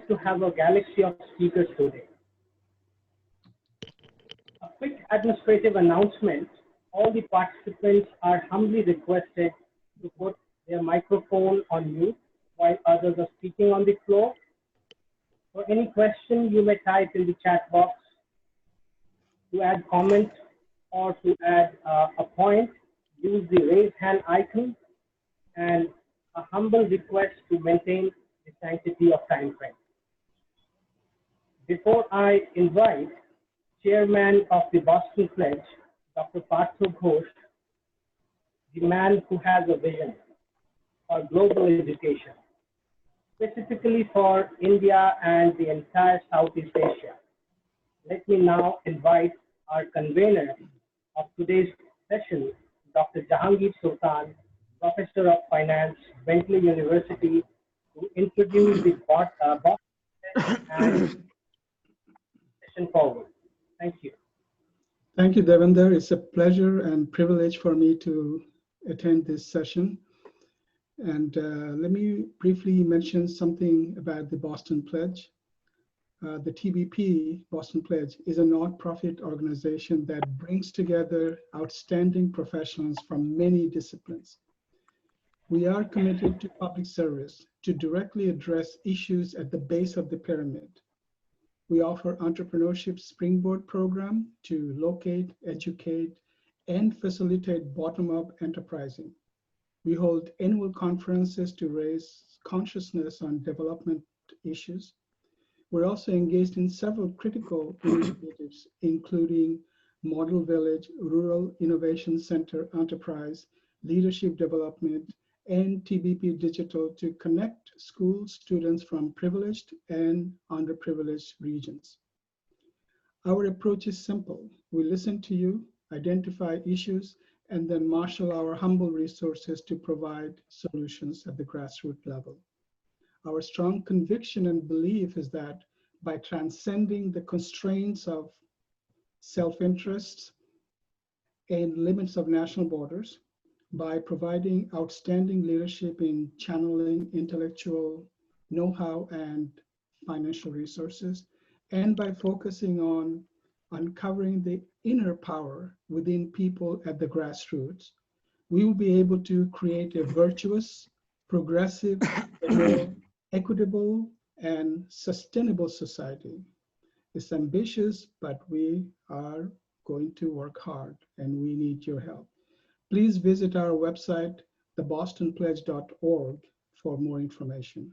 blessed to have a galaxy of speakers today. A quick administrative announcement. All the participants are humbly requested to put their microphone on mute while others are speaking on the floor. For any question, you may type in the chat box. To add comments or to add a point, use the raise hand icon, and a humble request to maintain the sanctity of time frame. Before I invite Chairman of the Boston Pledge, Dr. Partho Ghosh, the man who has a vision for global education, specifically for India and the entire Southeast Asia, let me now invite our convener of today's session, Dr. Jahangir Sultan, Professor of Finance, Bentley University, to introduce the Boston Pledge and session forward. Thank you. Thank you, Devender. It's a pleasure and privilege for me to attend this session. And let me briefly mention something about the Boston Pledge. The TBP, Boston Pledge, is a non-profit organization that brings together outstanding professionals from many disciplines. We are committed to public service to directly address issues at the base of the pyramid. We offer entrepreneurship Springboard program to locate, educate, and facilitate bottom-up enterprising. We hold annual conferences to raise consciousness on development issues. We're also engaged in several critical initiatives, including Model Village, Rural Innovation Center Enterprise, Leadership Development, and TBP Digital to connect school students from privileged and underprivileged regions. Our approach is simple. We listen to you, identify issues, and then marshal our humble resources to provide solutions at the grassroots level. Our strong conviction and belief is that by transcending the constraints of self-interest and limits of national borders, by providing outstanding leadership in channeling intellectual know-how and financial resources, and by focusing on uncovering the inner power within people at the grassroots, we will be able to create a virtuous, progressive, more equitable, and sustainable society. It's ambitious, but we are going to work hard, and we need your help. Please visit our website, thebostonpledge.org, for more information.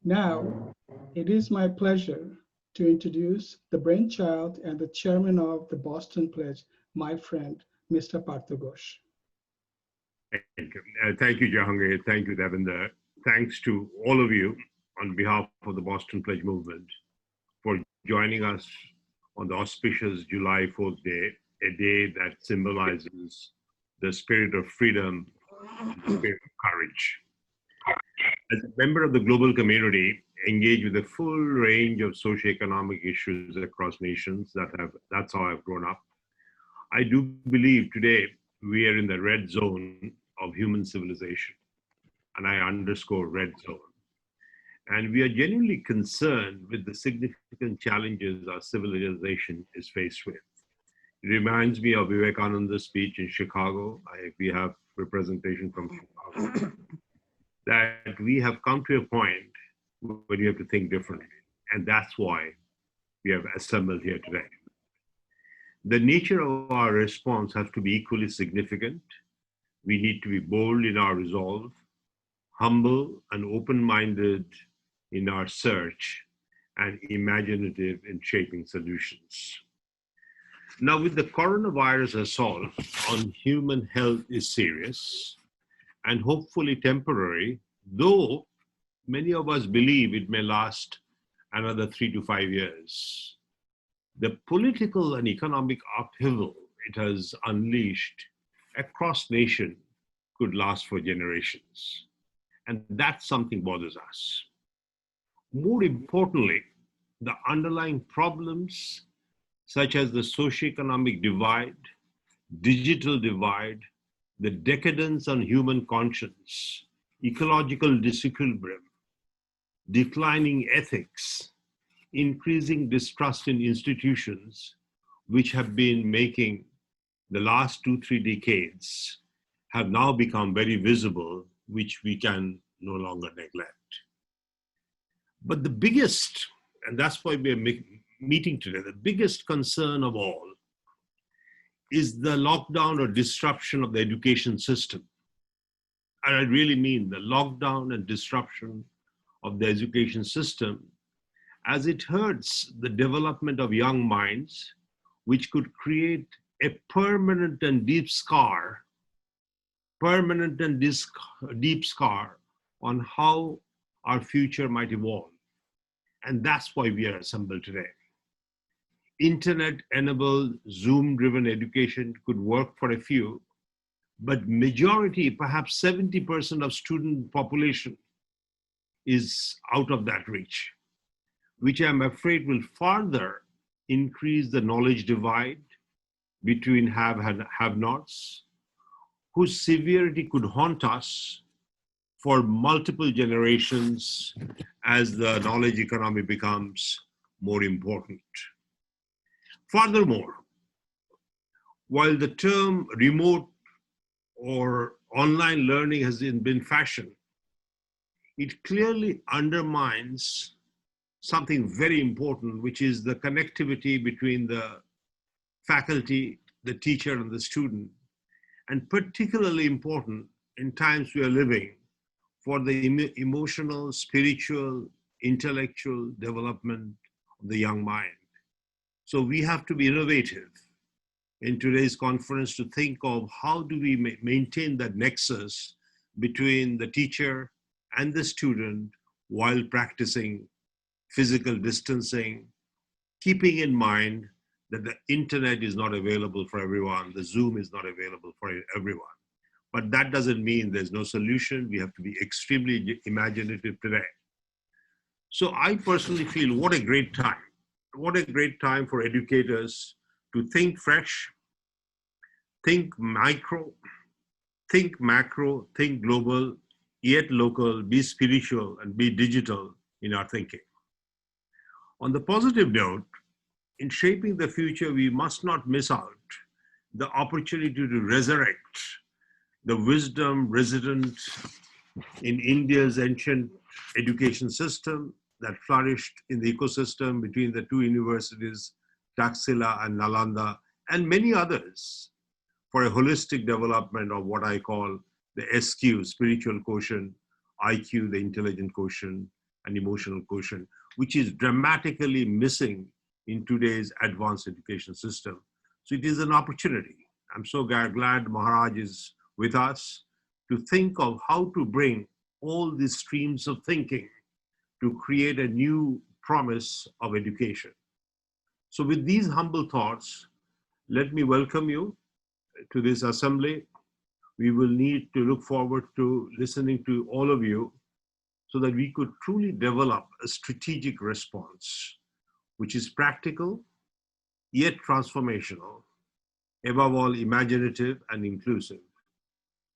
Now, it is my pleasure to introduce the brainchild and the chairman of the Boston Pledge, my friend, Mr. Partho Ghosh. Thank you, Jahangir. Thank you, Devender. Thanks to all of you on behalf of the Boston Pledge movement for joining us on the auspicious July 4th day, a day that symbolizes the spirit of freedom and the spirit of courage. As a member of the global community, engaged with a full range of socioeconomic issues across nations, that's how I've grown up. I do believe today we are in the red zone of human civilization, and I underscore red zone. And we are genuinely concerned with the significant challenges our civilization is faced with. It reminds me of Vivekananda's speech in Chicago. We have representation from Chicago. That we have come to a point where we have to think differently. And that's why we have assembled here today. The nature of our response has to be equally significant. We need to be bold in our resolve, humble and open-minded in our search, and imaginative in shaping solutions. Now, with the coronavirus assault on human health is serious and hopefully temporary, though many of us believe it may last another 3 to 5 years. The political and economic upheaval it has unleashed across nation could last for generations. And that's something bothers us. More importantly, the underlying problems such as the socioeconomic divide, digital divide, the decadence on human conscience, ecological disequilibrium, declining ethics, increasing distrust in institutions, which have been making the last 2-3 decades, have now become very visible, which we can no longer neglect. But the biggest, and that's why we are meeting today, the biggest concern of all is the lockdown or disruption of the education system. And I really mean the lockdown and disruption of the education system, as it hurts the development of young minds, which could create a permanent and deep scar on how our future might evolve. And that's why we are assembled today. Internet-enabled, Zoom-driven education could work for a few, but majority, perhaps 70% of student population is out of that reach, which I'm afraid will further increase the knowledge divide between have and have-nots, whose severity could haunt us for multiple generations as the knowledge economy becomes more important. Furthermore, while the term remote or online learning has been fashioned, it clearly undermines something very important, which is the connectivity between the faculty, the teacher, and the student, and particularly important in times we are living for the emotional, spiritual, intellectual development of the young mind. So we have to be innovative in today's conference to think of how do we maintain that nexus between the teacher and the student while practicing physical distancing, keeping in mind that the internet is not available for everyone, the Zoom is not available for everyone. But that doesn't mean there's no solution. We have to be extremely imaginative today. So I personally feel what a great time. What a great time for educators to think fresh, think micro, think macro, think global, yet local, be spiritual, and be digital in our thinking. On the positive note, in shaping the future, we must not miss out the opportunity to resurrect the wisdom resident in India's ancient education system that flourished in the ecosystem between the two universities, Taxila and Nalanda, and many others, for a holistic development of what I call the SQ, spiritual quotient, IQ, the intelligent quotient, and emotional quotient, which is dramatically missing in today's advanced education system. So it is an opportunity. I'm so glad Maharaj is with us to think of how to bring all these streams of thinking to create a new promise of education. So with these humble thoughts, let me welcome you to this assembly. We will need to look forward to listening to all of you so that we could truly develop a strategic response, which is practical, yet transformational, above all imaginative and inclusive.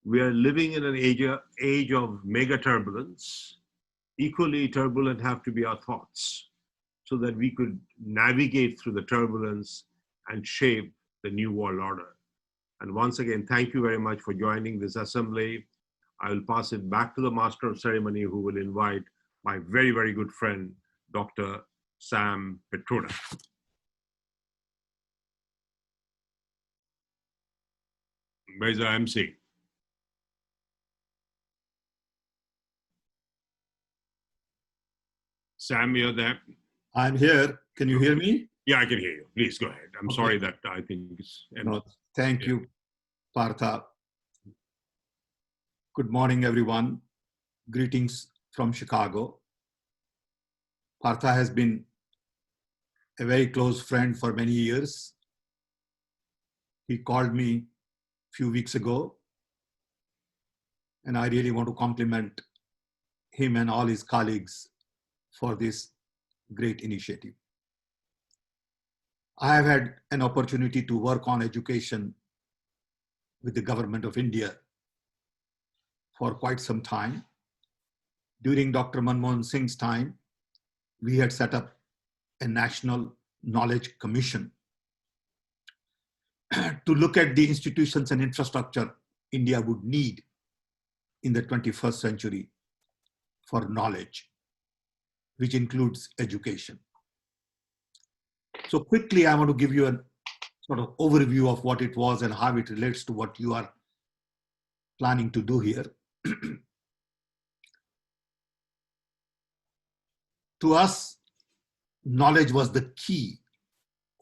We are living in an age of mega turbulence. Equally turbulent have to be our thoughts so that we could navigate through the turbulence and shape the new world order. And once again, thank you very much for joining this assembly. I will pass it back to the Master of Ceremony, who will invite my very, very good friend, Dr. Sam Pitroda. Where's the MC? Sam, you're there? I'm here. Can you hear me? Yeah, I can hear you. Please go ahead. I'm sorry that I think it's... No, thank you, Partha. Good morning, everyone. Greetings from Chicago. Partha has been a very close friend for many years. He called me a few weeks ago, and I really want to compliment him and all his colleagues for this great initiative. I have had an opportunity to work on education with the government of India for quite some time. During Dr. Manmohan Singh's time, we had set up a National Knowledge Commission to look at the institutions and infrastructure India would need in the 21st century for knowledge, which includes education. So quickly, I want to give you a sort of overview of what it was and how it relates to what you are planning to do here. To us, knowledge was the key,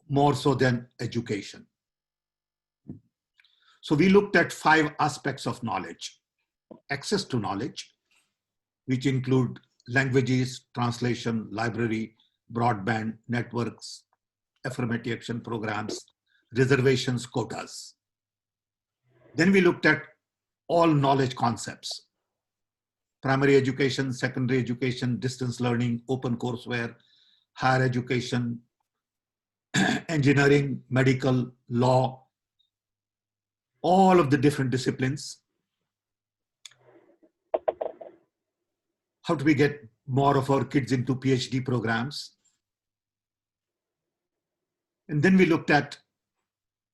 more so than education. So we looked at 5 aspects of knowledge. Access to knowledge, which include languages, translation, library, broadband, networks, affirmative action programs, reservations, quotas. Then we looked at all knowledge concepts: primary education, secondary education, distance learning, open courseware, higher education, engineering, medical, law, all of the different disciplines. How do we get more of our kids into PhD programs? And then we looked at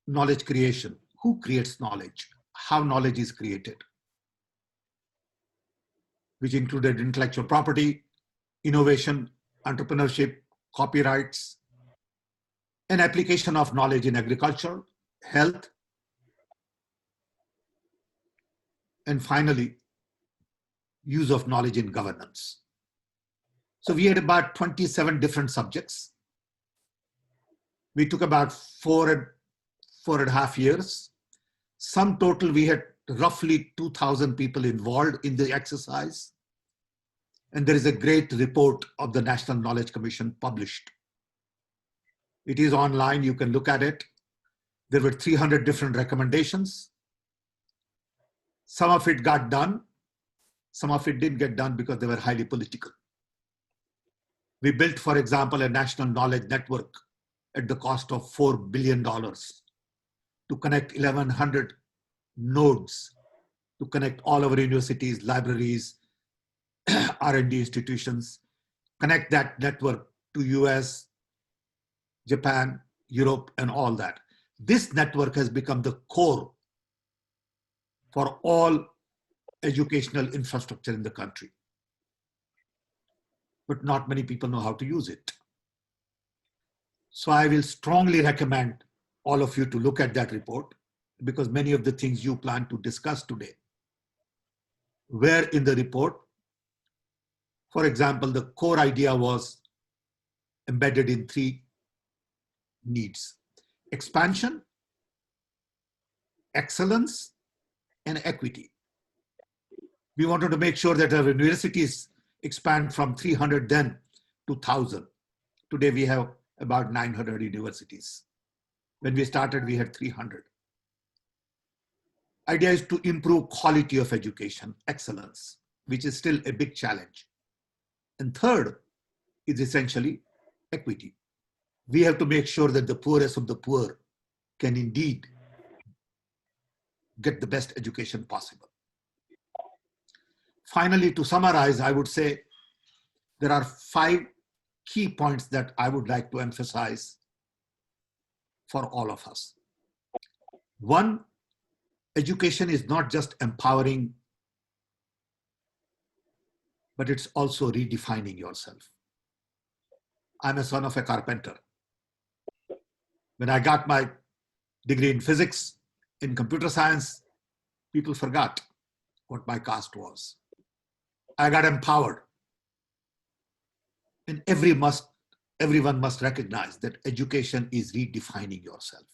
knowledge creation. Who creates knowledge? How knowledge is created? Which included intellectual property, innovation, entrepreneurship, copyrights, and application of knowledge in agriculture, health, and finally, use of knowledge in governance. So we had about 27 different subjects. We took about 4.5 years. Sum total, we had roughly 2,000 people involved in the exercise. And there is a great report of the National Knowledge Commission published. It is online, you can look at it. There were 300 different recommendations. Some of it got done. Some of it didn't get done because they were highly political. We built, for example, a national knowledge network at the cost of $4 billion to connect 1,100 nodes, to connect all our universities, libraries, R&D institutions, connect that network to US, Japan, Europe, and all that. This network has become the core for all educational infrastructure in the country. But not many people know how to use it. So I will strongly recommend all of you to look at that report, because many of the things you plan to discuss today were in the report. For example, the core idea was embedded in 3 needs: expansion, excellence, and equity. We wanted to make sure that our universities expand from 300 then to 1,000. Today we have about 900 universities. When we started, we had 300. Idea is to improve quality of education, excellence, which is still a big challenge. And third is essentially equity. We have to make sure that the poorest of the poor can indeed get the best education possible. Finally, to summarize, I would say there are 5 key points that I would like to emphasize for all of us. 1, education is not just empowering, but it's also redefining yourself. I'm a son of a carpenter. When I got my degree in physics, in computer science, people forgot what my caste was. I got empowered. And everyone must recognize that education is redefining yourself.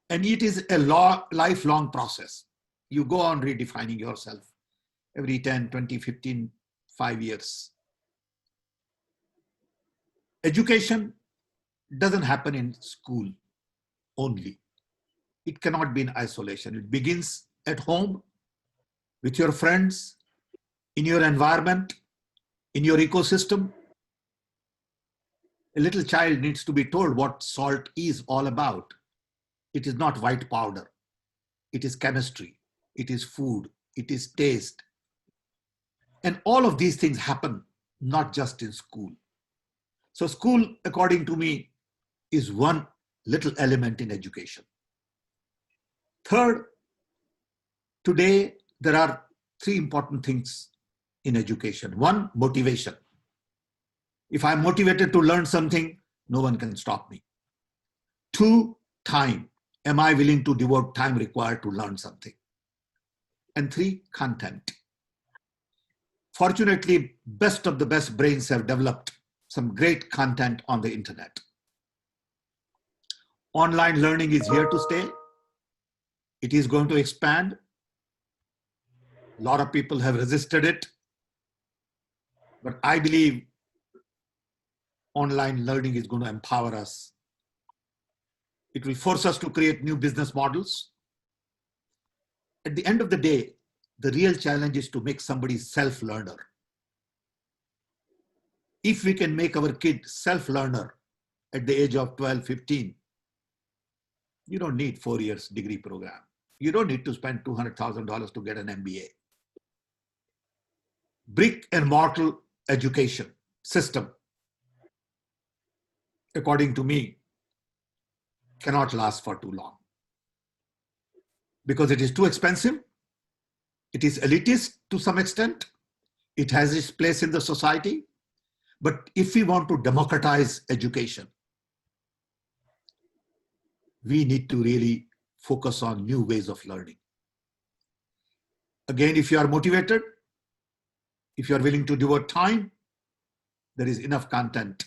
And it is a lifelong process. You go on redefining yourself every 10, 20, 15, 5 years. Education doesn't happen in school only. It cannot be in isolation. It begins at home, with your friends, in your environment, in your ecosystem. A little child needs to be told what salt is all about. It is not white powder. It is chemistry. It is food. It is taste. And all of these things happen not just in school. So school, according to me, is one little element in education. Third, today there are three important things in education. One, motivation. If I'm motivated to learn something, no one can stop me. Two, time. Am I willing to devote time required to learn something? And three, content. Fortunately, best of the best brains have developed some great content on the internet. Online learning is here to stay. It is going to expand. A lot of people have resisted it. But I believe online learning is going to empower us. It will force us to create new business models. At the end of the day, the real challenge is to make somebody self-learner. If we can make our kid self-learner at the age of 12, 15, you don't need 4 years degree program. You don't need to spend $200,000 to get an MBA. Brick and mortar education system, according to me, cannot last for too long because it is too expensive. It is elitist to some extent. It has its place in the society. But if we want to democratize education, we need to really focus on new ways of learning. Again, if you are motivated, if you are willing to devote time, there is enough content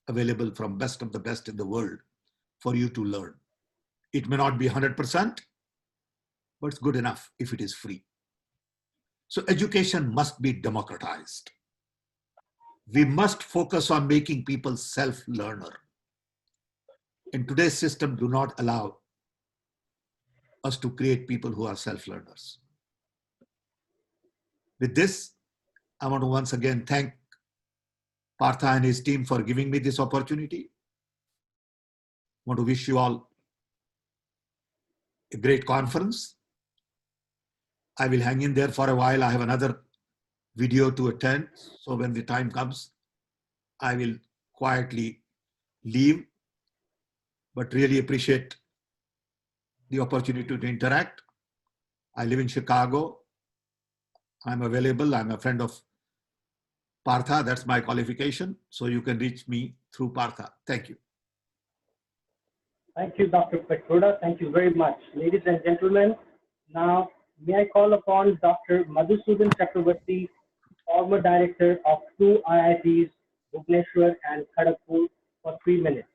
available from best of the best in the world for you to learn. It may not be 100%, but it's good enough if it is free. So education must be democratized. We must focus on making people self-learner. In today's system, do not allow us to create people who are self-learners. With this, I want to once again thank Partha and his team for giving me this opportunity. I want to wish you all a great conference. I will hang in there for a while. I have another video to attend. So when the time comes, I will quietly leave, but really appreciate the opportunity to interact. I live in Chicago. I'm available. I'm a friend of Partha. That's my qualification. So you can reach me through Partha. Thank you. Thank you, Dr. Pitroda. Thank you very much. Ladies and gentlemen, now may I call upon Dr. Madhusudan Chakravarti, former director of two IITs, Bhubaneswar and Kharagpur, for 3 minutes.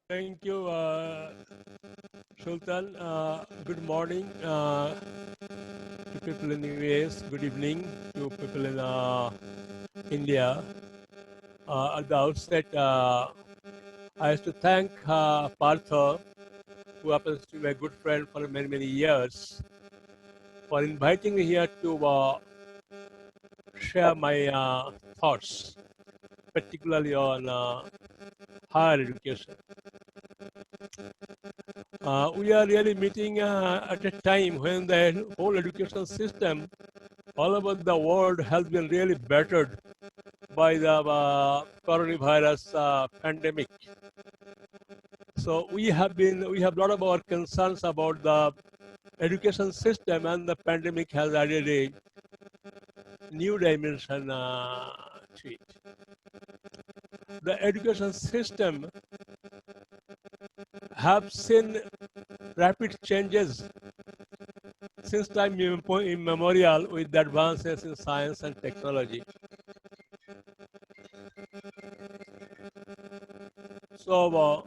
Thank you, Sultan. Good morning to people in the US. Good evening to people in India. At the outset, I have to thank Partha, who happens to be a good friend for many, many years, for inviting me here to share my thoughts, particularly on higher education. We are really meeting at a time when the whole education system all over the world has been really bettered by the coronavirus pandemic. So we have a lot of our concerns about the education system, and the pandemic has added a new dimension to it. The education system have seen rapid changes since time immemorial with the advances in science and technology. So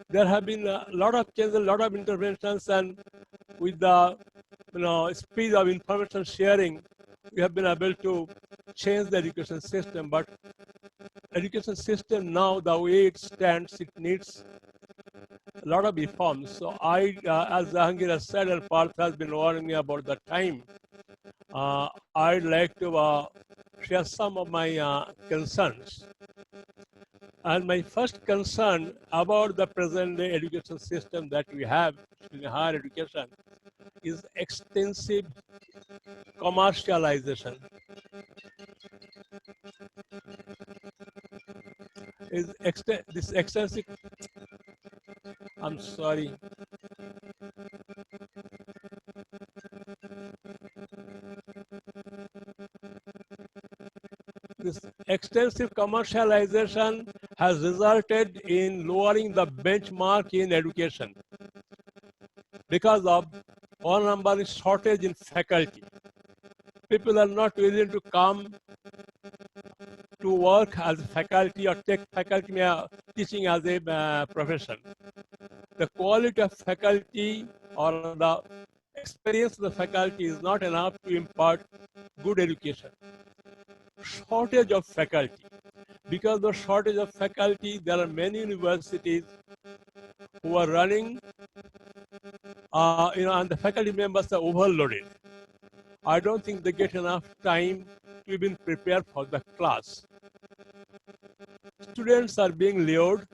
there have been a lot of changes, a lot of interventions, and with the speed of information sharing, we have been able to change the education system. But education system now, the way it stands, it needs a lot of reforms. So I, as Jahangir has said, and Partha has been warning me about the time, I'd like to share some of my concerns. And my first concern about the present day education system that we have in higher education is extensive commercialization. This extensive, I'm sorry. This extensive commercialization has resulted in lowering the benchmark in education because of one number is shortage in faculty. People are not willing to come to work as faculty or take faculty teaching as a profession. The quality of faculty or the experience of the faculty is not enough to impart good education. Shortage of faculty. Because of the shortage of faculty, there are many universities who are running, and the faculty members are overloaded. I don't think they get enough time to even prepare for the class. Students are being lured.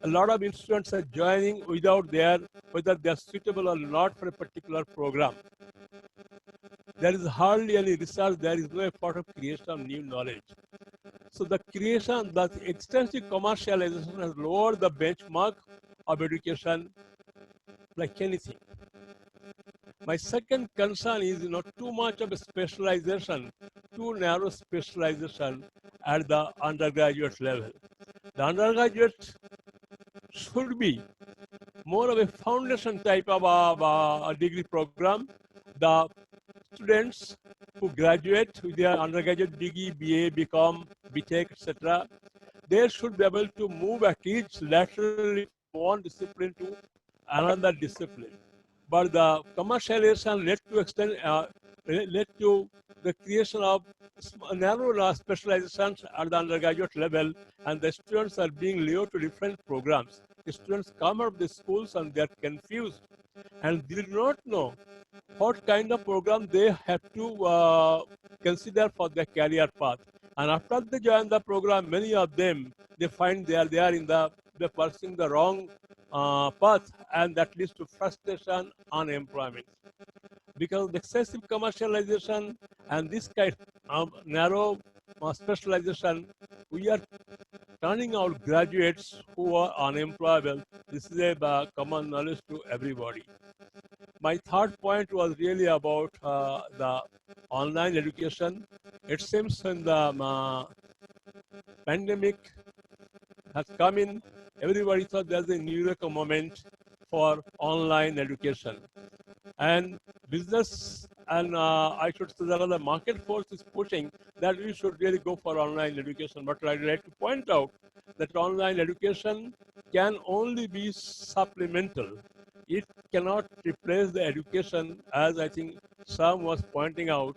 A lot of students are joining without whether they are suitable or not for a particular program. There is hardly any research. There is no effort of creation of new knowledge. So the extensive commercialization has lowered the benchmark of education like anything. My second concern is, too much of a specialization, too narrow specialization at the undergraduate level. The undergraduate should be more of a foundation type of a degree program. The students who graduate with their undergraduate degree, BA, BCom, BTech, etc., they should be able to move at least laterally from one discipline to another discipline. But the commercialization led to the creation of narrow specializations at the undergraduate level, and the students are being lured to different programs. The students come out of the schools and they are confused and they do not know what kind of program they have to consider for their career path. And after they join the program, many of them, they find they're pursuing the wrong path, and that leads to frustration, unemployment. Because of the excessive commercialization and this kind of narrow specialization, we are turning out graduates who are unemployable. This is a common knowledge to everybody. My third point was really about the online education. It seems when the pandemic has come in, everybody thought there's a eureka moment for online education. And business and I should say that the market force is pushing that we should really go for online education. But I'd like to point out that online education can only be supplemental. It cannot replace the education, as I think Sam was pointing out.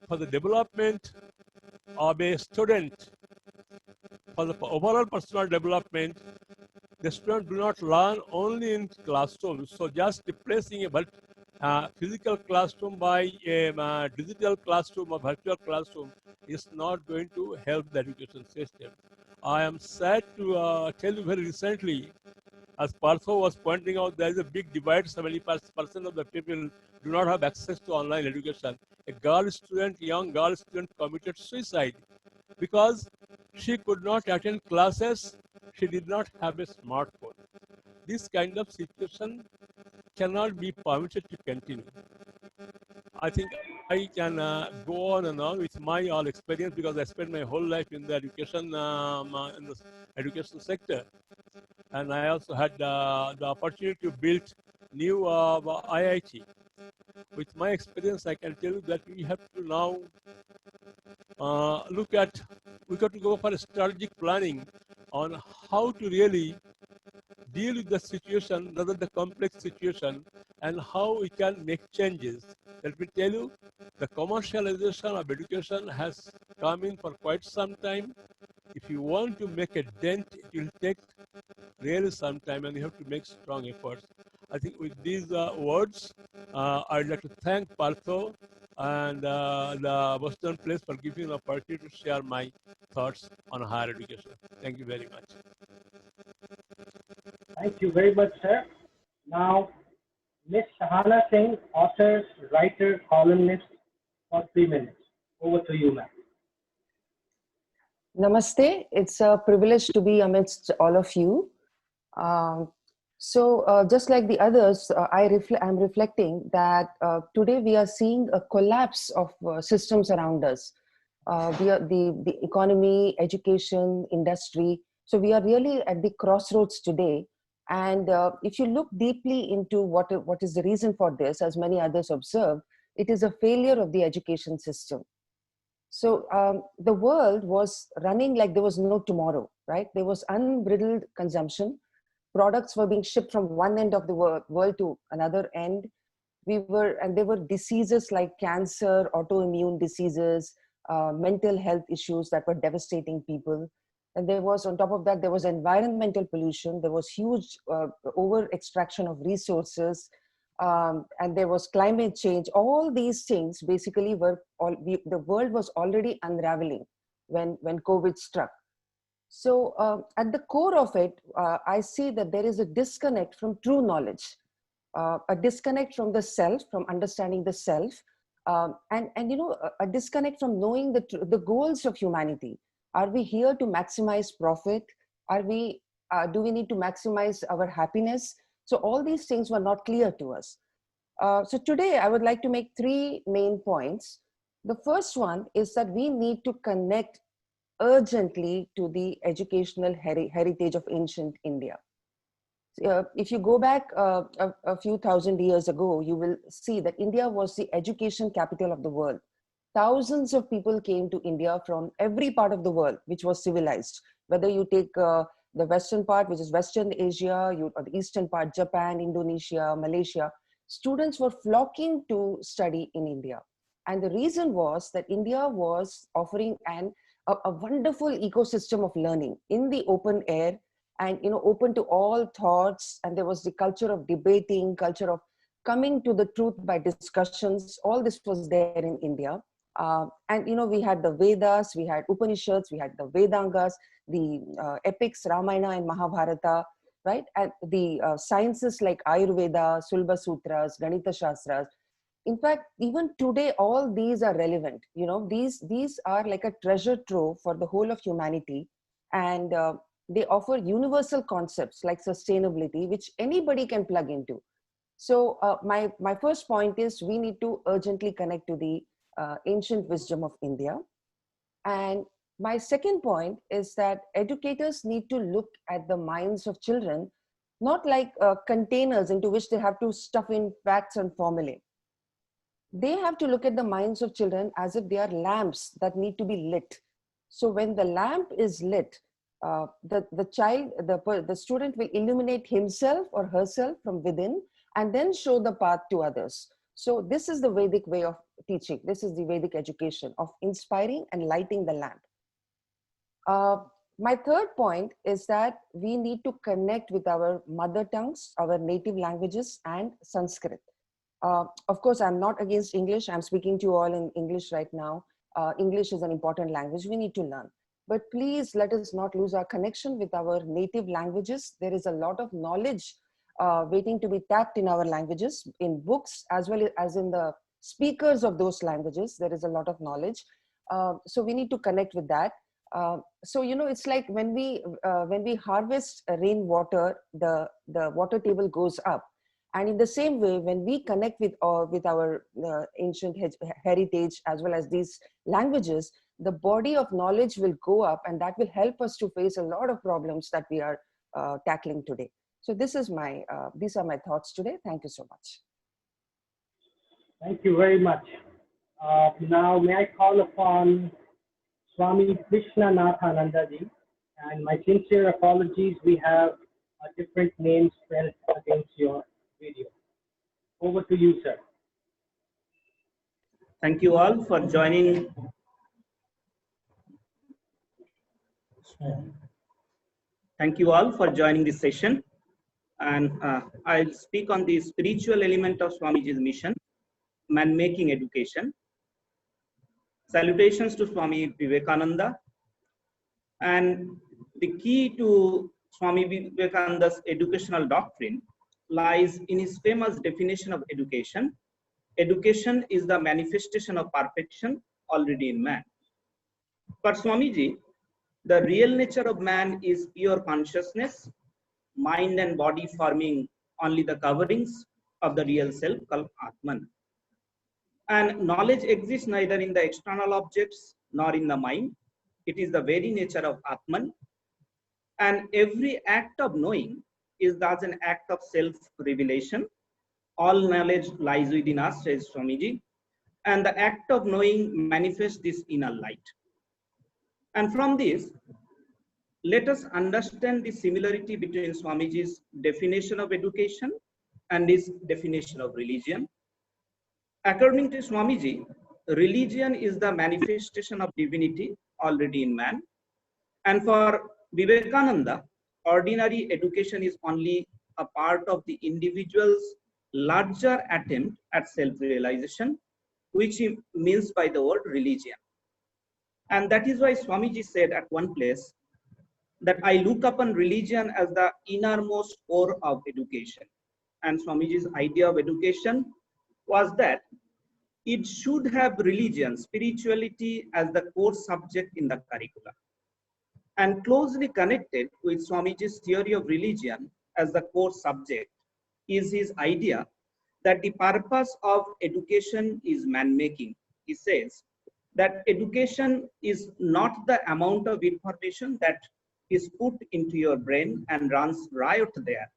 For the development of a student, for the overall personal development, the students do not learn only in classrooms. So just replacing a physical classroom by a digital classroom or virtual classroom is not going to help the education system. I am sad to tell you very recently, as Partho was pointing out, there is a big divide. 70% of the people do not have access to online education. A young girl student committed suicide because she could not attend classes. She did not have a smartphone. This kind of situation cannot be permitted to continue. I think I can go on and on with my all experience because I spent my whole life in the education sector. And I also had the opportunity to build new IIT. With my experience, I can tell you that we have to now we got to go for a strategic planning on how to really deal with the situation, rather the complex situation, and how we can make changes. Let me tell you, the commercialization of education has come in for quite some time. If you want to make a dent, it will take really some time, and you have to make strong efforts. I think with these words, I'd like to thank Partho and the Boston Place for giving me the opportunity to share my thoughts on higher education. Thank you very much. Thank you very much, sir. Now, Ms. Shahana Singh, author, writer, columnist, for 3 minutes. Over to you, ma'am. Namaste. It's a privilege to be amidst all of you. Just like the others, I'm reflecting that today we are seeing a collapse of systems around us. We are the economy, education, industry. So we are really at the crossroads today. And if you look deeply into what is the reason for this, as many others observe, it is a failure of the education system. So the world was running like there was no tomorrow, right? There was unbridled consumption. Products were being shipped from one end of the world to another end. And there were diseases like cancer, autoimmune diseases, mental health issues that were devastating people. And there was, on top of that, there was environmental pollution. There was huge over extraction of resources. And there was climate change. All these things basically the world was already unraveling when COVID struck. So at the core of it, I see that there is a disconnect from true knowledge, a disconnect from the self, from understanding the self, and a disconnect from knowing the goals of humanity. Are we here to maximize profit? Do we need to maximize our happiness? So all these things were not clear to us. So today I would like to make 3 main points. The first one is that we need to connect urgently to the educational heritage of ancient India. If you go back a few thousand years ago, you will see that India was the education capital of the world. Thousands of people came to India from every part of the world, which was civilized. Whether you take the western part, which is Western Asia, or the eastern part, Japan, Indonesia, Malaysia, students were flocking to study in India. And the reason was that India was offering a wonderful ecosystem of learning in the open air, and open to all thoughts. And there was the culture of debating, culture of coming to the truth by discussions. All this was there in India. And we had the Vedas, we had Upanishads, we had the Vedangas, the epics, Ramayana and Mahabharata, right? And the sciences like Ayurveda, Sulba Sutras, Ganita Shastras. In fact, even today, all these are relevant. These are like a treasure trove for the whole of humanity. And they offer universal concepts like sustainability, which anybody can plug into. So my first point is we need to urgently connect to the ancient wisdom of India. And my second point is that educators need to look at the minds of children, not like containers into which they have to stuff in facts and formulae. They have to look at the minds of children as if they are lamps that need to be lit. So when the lamp is lit, the student will illuminate himself or herself from within and then show the path to others. So this is the Vedic way of teaching. This is the Vedic education of inspiring and lighting the lamp. My third point is that we need to connect with our mother tongues, our native languages, and Sanskrit. Of course, I'm not against English. I'm speaking to you all in English right now. English is an important language we need to learn. But please let us not lose our connection with our native languages. There is a lot of knowledge waiting to be tapped in our languages, in books, as well as in the speakers of those languages. There is a lot of knowledge. So we need to connect with that. So, it's like when we harvest rainwater, the water table goes up. And in the same way, when we connect with our ancient heritage, as well as these languages, the body of knowledge will go up, and that will help us to face a lot of problems that we are tackling today. So these are my thoughts today. Thank you so much. Thank you very much. Now, may I call upon Swami Vishwananda ji, and my sincere apologies, we have a different name spelled against your video. Over to you, sir. Thank you all for joining. Thank you all for joining this session. And I'll speak on the spiritual element of Swamiji's mission, man-making education. Salutations to Swami Vivekananda. And the key to Swami Vivekananda's educational doctrine lies in his famous definition of education. Education is the manifestation of perfection already in man. For Swamiji, the real nature of man is pure consciousness, mind and body forming only the coverings of the real self called Atman. And knowledge exists neither in the external objects nor in the mind. It is the very nature of Atman. And every act of knowing is thus an act of self-revelation. All knowledge lies within us, says Swamiji. And the act of knowing manifests this inner light. And from this, let us understand the similarity between Swamiji's definition of education and his definition of religion. According to Swamiji, religion is the manifestation of divinity already in man. And for Vivekananda, ordinary education is only a part of the individual's larger attempt at self-realization, which he means by the word religion. And that is why Swamiji said at one place that I look upon religion as the innermost core of education. And Swamiji's idea of education was that it should have religion, spirituality as the core subject in the curricula. And closely connected with Swamiji's theory of religion as the core subject is his idea that the purpose of education is man-making. He says that education is not the amount of information that is put into your brain and runs riot there,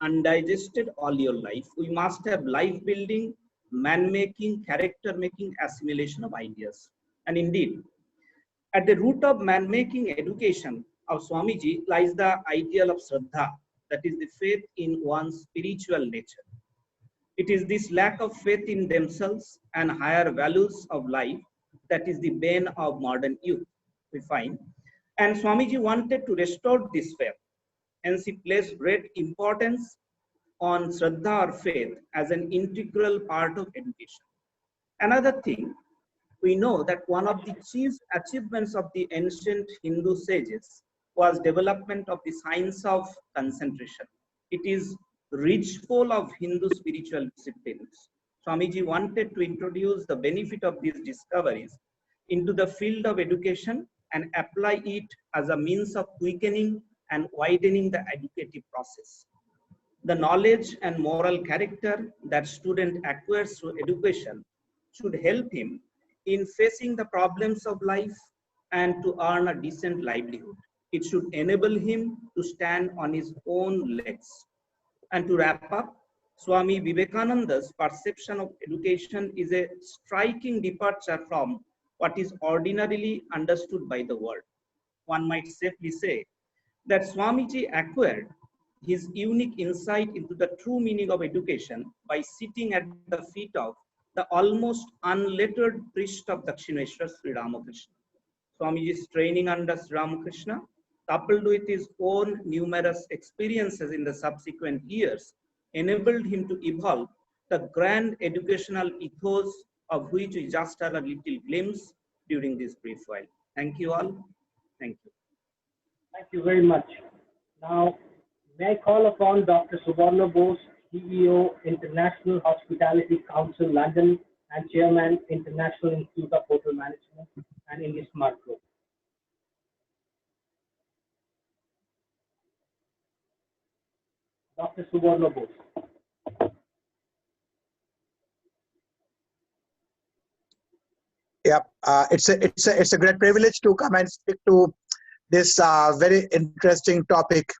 undigested all your life. We must have life-building, man-making, character-making assimilation of ideas. And indeed, at the root of man-making education of Swamiji lies the ideal of Shraddha, that is the faith in one's spiritual nature. It is this lack of faith in themselves and higher values of life that is the bane of modern youth, we find. And Swamiji wanted to restore this faith. Hence he placed great importance on Shraddha or faith as an integral part of education. Another thing, we know that one of the chief achievements of the ancient Hindu sages was development of the science of concentration. It is rich full of Hindu spiritual disciplines. Swamiji wanted to introduce the benefit of these discoveries into the field of education and apply it as a means of quickening and widening the educative process. The knowledge and moral character that student acquires through education should help him in facing the problems of life and to earn a decent livelihood. It should enable him to stand on his own legs. And to wrap up, Swami Vivekananda's perception of education is a striking departure from what is ordinarily understood by the world. One might safely say that Swamiji acquired his unique insight into the true meaning of education by sitting at the feet of the almost unlettered priest of Dakshineshwar, Sri Ramakrishna. Swamiji's training under Sri Ramakrishna, coupled with his own numerous experiences in the subsequent years, enabled him to evolve the grand educational ethos of which we just had a little glimpse during this brief while. Thank you all. Thank you. Thank you very much. Now, may I call upon Dr. Subarna Bose, CEO, International Hospitality Council, London, and Chairman, International Institute of Hotel Management and IndiaSmart Group. Dr. Subarna Bose. Yeah, it's a great privilege to come and speak to this very interesting topic,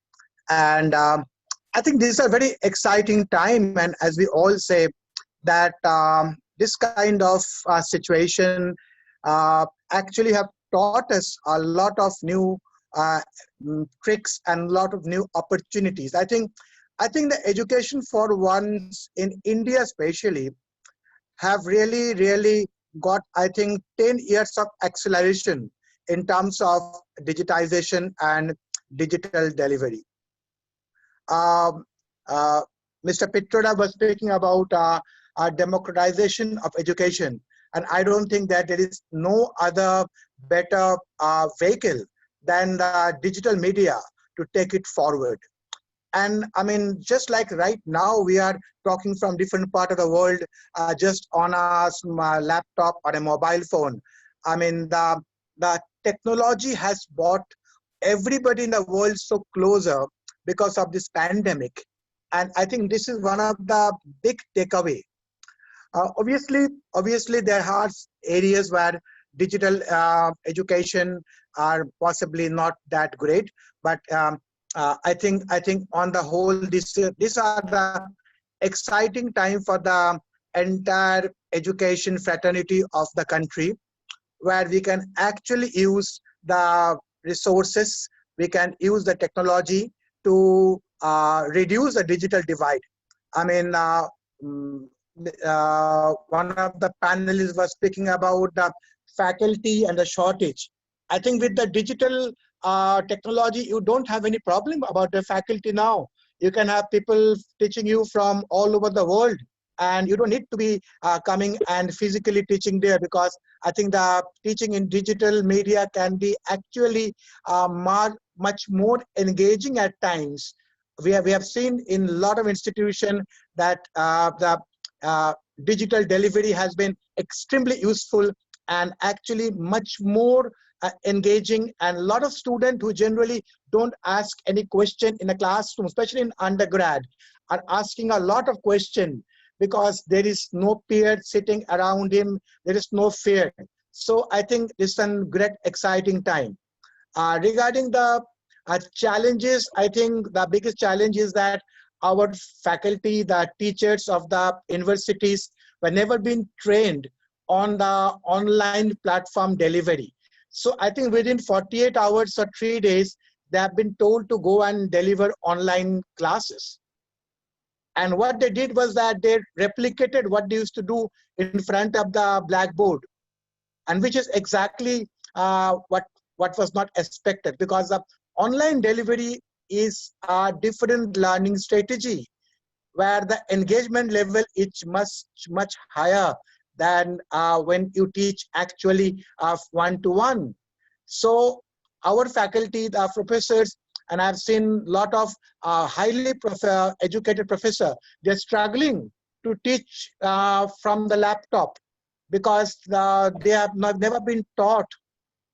and I think this is a very exciting time. And as we all say, that this kind of situation actually have taught us a lot of new tricks and a lot of new opportunities. I think the education for ones in India especially have really got, I think, 10 years of acceleration in terms of digitization and digital delivery. Mr. Pitroda was speaking about democratization of education, and I don't think that there is no other better vehicle than the digital media to take it forward. And I mean, just like right now, we are talking from different part of the world, just on a laptop or a mobile phone. I mean, the technology has brought everybody in the world so closer because of this pandemic. And I think this is one of the big takeaway. Obviously, there are areas where digital education are possibly not that great, but I think on the whole, these are the exciting time for the entire education fraternity of the country, where we can actually use the resources, we can use the technology to reduce the digital divide. I mean, mm, one of the panelists was speaking about the faculty and the shortage. I think with the digital technology, you don't have any problem about the faculty now. You can have people teaching you from all over the world, and you don't need to be coming and physically teaching there, because I think the teaching in digital media can be actually much more engaging at times. We have seen in a lot of institutions that the digital delivery has been extremely useful and actually much more engaging, and a lot of students who generally don't ask any question in a classroom, especially in undergrad, are asking a lot of questions because there is no peer sitting around him, there is no fear. So I think this is a great exciting time. Regarding the challenges, I think the biggest challenge is that our faculty, the teachers of the universities, were never been trained on the online platform delivery. So I think within 48 hours or 3 days, they have been told to go and deliver online classes. And what they did was that they replicated what they used to do in front of the blackboard, and which is exactly what was not expected, because the online delivery is a different learning strategy where the engagement level is much higher than when you teach actually one-to-one. So our faculty, the professors, and I've seen a lot of highly educated professors, they're struggling to teach from the laptop, because they have never been taught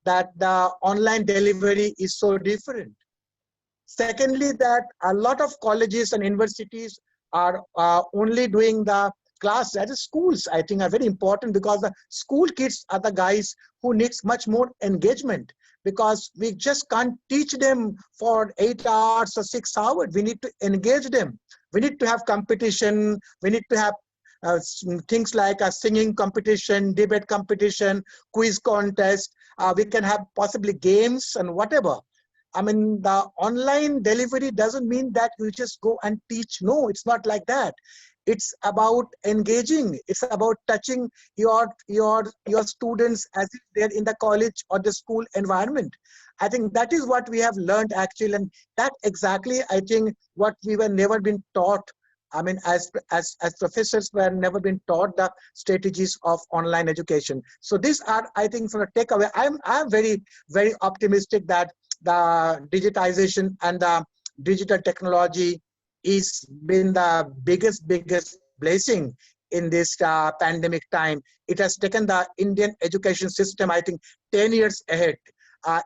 that the online delivery is so different. Secondly, that a lot of colleges and universities are only doing the class at the schools, I think are very important, because the school kids are the guys who needs much more engagement, because we just can't teach them for 8 hours or 6 hours. We need to engage them. We need to have competition. We need to have things like a singing competition, debate competition, quiz contest. We can have possibly games and whatever. I mean, the online delivery doesn't mean that you just go and teach. No, it's not like that. It's about engaging. It's about touching your students as if they're in the college or the school environment. I think that is what we have learned actually, and that exactly, I think, what we were never been taught. I mean, as professors were never been taught the strategies of online education. So these are, I think, from a takeaway. I'm very optimistic that the digitization and the digital technology is been the biggest blessing in this pandemic time. It has taken the Indian education system, I think, 10 years ahead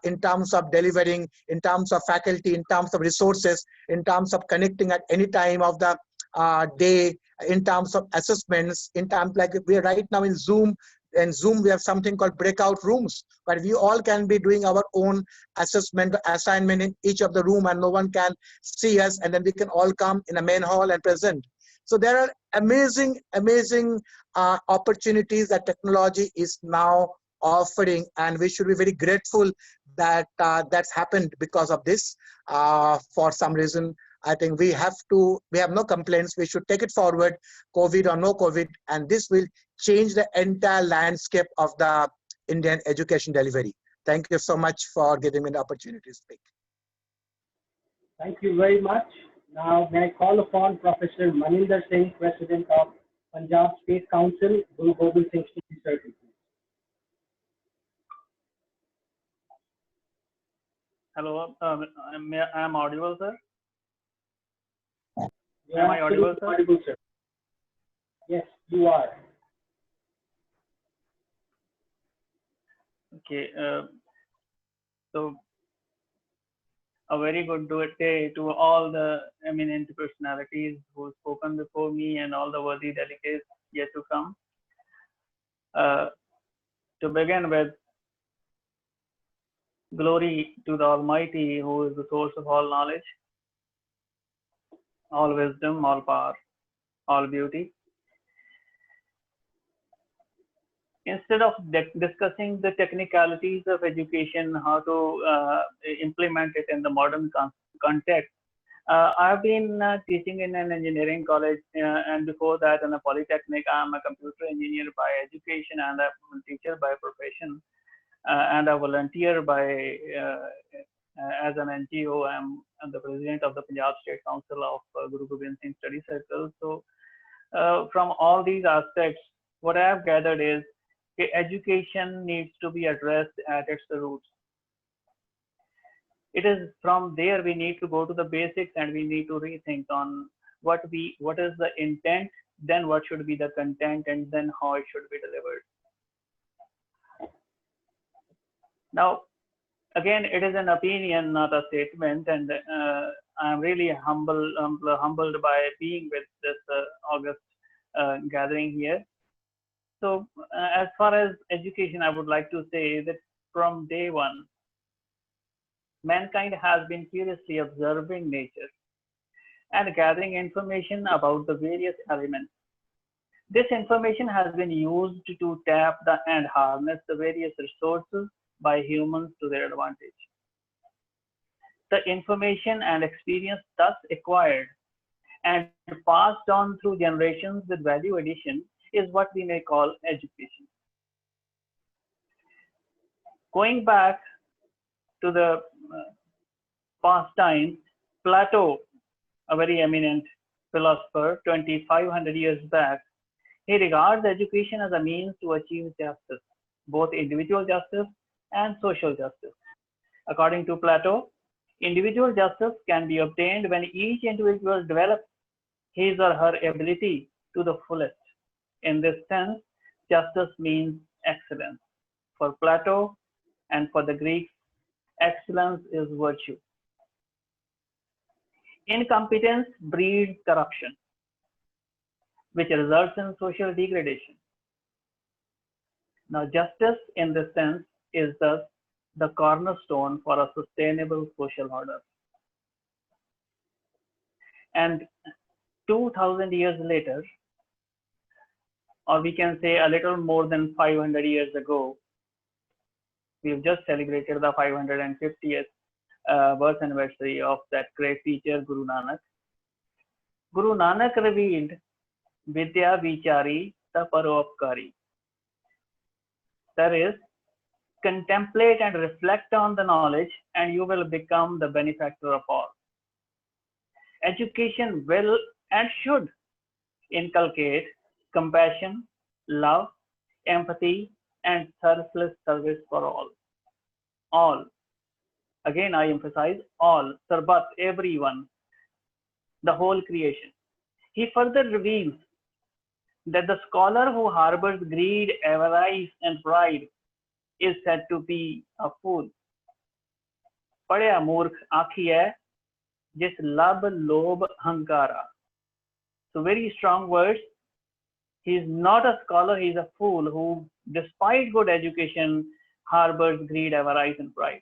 in terms of delivering, in terms of faculty, in terms of resources, in terms of connecting at any time of the day, in terms of assessments, in terms like we are right now in Zoom. In Zoom, we have something called breakout rooms, where we all can be doing our own assessment, assignment in each of the room, and no one can see us, and then we can all come in a main hall and present. So there are amazing opportunities that technology is now offering, and we should be very grateful that that's happened because of this. For some reason, I think we have no complaints. We should take it forward, COVID or no COVID, and this will change the entire landscape of the Indian education delivery. Thank you so much for giving me the opportunity to speak. Thank you very much. Now, may I call upon Professor Maninder Singh, President of Punjab Space Council, Guru Gobind Singh Circle. Hello, I am audible, sir? You Am are I audible, sir? audible, sir. Yes, you are. Okay. So a very good day to all the eminent personalities who've spoken before me and all the worthy delegates yet to come. To begin with, glory to the Almighty, who is the source of all knowledge, all wisdom, all power, all beauty. Instead of discussing the technicalities of education, how to implement it in the modern context, I've been teaching in an engineering college, and before that in a polytechnic. I'm a computer engineer by education and a teacher by profession, and a volunteer by as an NGO. I'm the president of the Punjab State Council of Guru Gobind Singh Study Circle. So from all these aspects, what I've gathered is education needs to be addressed at its roots. It is from there we need to go to the basics, and we need to rethink on what is the intent, then what should be the content, and then how it should be delivered. Now, again, it is an opinion, not a statement, and I'm really humbled by being with this August gathering here. So as far as education, I would like to say that from day one, mankind has been curiously observing nature and gathering information about the various elements. This information has been used to tap and harness the various resources by humans to their advantage. The information and experience thus acquired and passed on through generations with value addition is what we may call education. Going back to the past times, Plato, a very eminent philosopher, 2,500 years back, he regards education as a means to achieve justice, both individual justice and social justice. According to Plato, individual justice can be obtained when each individual develops his or her ability to the fullest. In this sense, justice means excellence. For Plato and for the Greeks, excellence is virtue. Incompetence breeds corruption, which results in social degradation. Now, justice in this sense is thus the cornerstone for a sustainable social order. And 2,000 years later, or we can say a little more than 500 years ago, we've just celebrated the 550th birth anniversary of that great teacher, Guru Nanak. Guru Nanak revealed Vidya Vichari Taparopkari. That is, contemplate and reflect on the knowledge, and you will become the benefactor of all. Education will and should inculcate compassion, love, empathy, and selfless service for all. All. Again, I emphasize all, sarbat, everyone, the whole creation. He further reveals that the scholar who harbors greed, avarice, and pride is said to be a fool. Padya murkh akhiye jis lab lob hankara. So very strong words. He is not a scholar, he is a fool who, despite good education, harbors greed, avarice, and pride.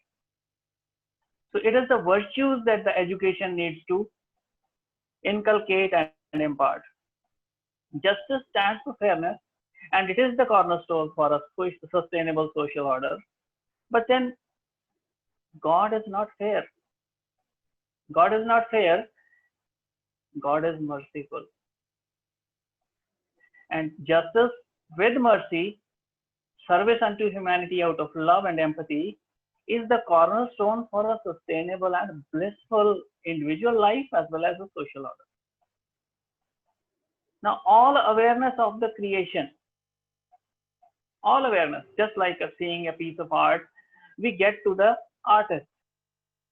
So it is the virtues that the education needs to inculcate and impart. Justice stands for fairness, and it is the cornerstone for a sustainable social order. But then God is not fair. God is not fair. God is merciful. And justice with mercy, service unto humanity out of love and empathy, is the cornerstone for a sustainable and blissful individual life as well as a social order. Now, all awareness of the creation, all awareness, just like seeing a piece of art, we get to the artist.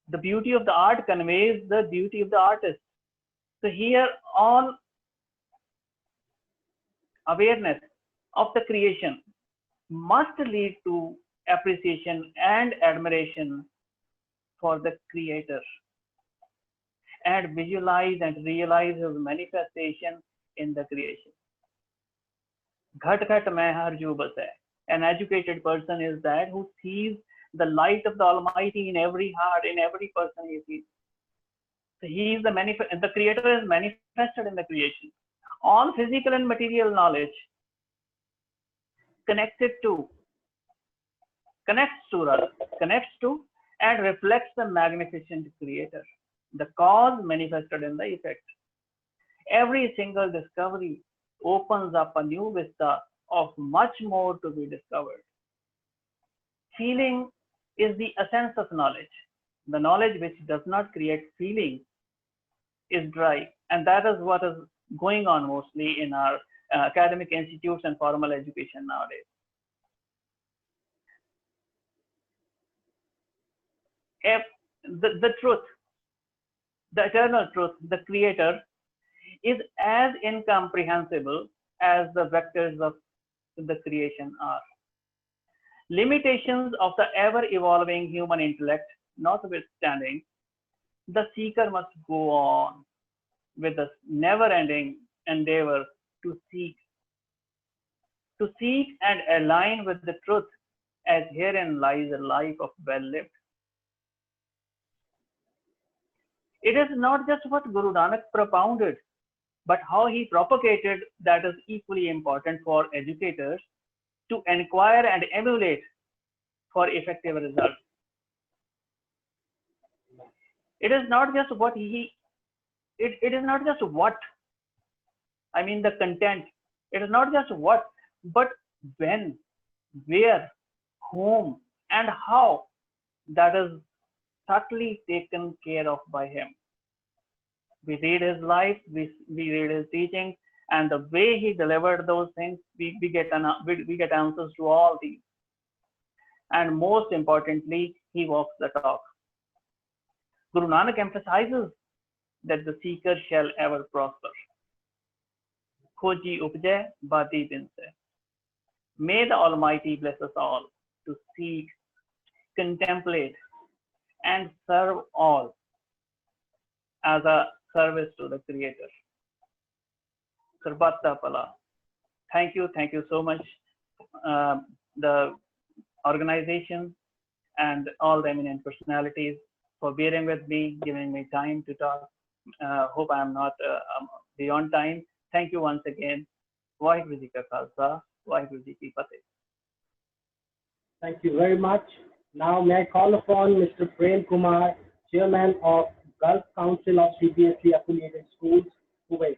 The beauty of the art conveys the beauty of the artist. So here all awareness of the creation must lead to appreciation and admiration for the creator, and visualize and realize his manifestation in the creation. Ghat ghat mein har ju bas hai. An educated person is that who sees the light of the Almighty in every heart, in every person he sees. So he is the creator is manifested in the creation. All physical and material knowledge connects to and reflects the magnificent creator, the cause manifested in the effect. Every single discovery opens up a new vista of much more to be discovered. Feeling is the essence of knowledge. The knowledge which does not create feeling is dry, and that is what is going on mostly in our academic institutes and formal education nowadays. The truth, the eternal truth, the creator, is as incomprehensible as the vectors of the creation are. Limitations of the ever-evolving human intellect notwithstanding, the seeker must go on with a never-ending endeavor to seek and align with the truth, as herein lies a life of well-lived. It is not just what Guru Nanak propounded, but how he propagated that is equally important for educators to inquire and emulate for effective results. It is not just what it is not just what, I mean the content. It is not just what, but when, where, whom, and how that is subtly taken care of by him. We read his life, we read his teachings, and the way he delivered those things, we get answers to all these. And most importantly, he walks the talk. Guru Nanak emphasizes that the seeker shall ever prosper. Khoji upjai badi bin se. May the Almighty bless us all to seek, contemplate, and serve all as a service to the Creator. Sarbatta Pala. Thank you so much, the organization and all the eminent personalities for bearing with me, giving me time to talk. Hope I am not beyond time. Thank you once again. Vaheguru Ji Ka Khalsa, Vaheguru Ji Ki Fateh. Thank you very much. Now may I call upon Mr. Prem Kumar, Chairman of Gulf Council of CBSE Affiliated Schools, Kuwait.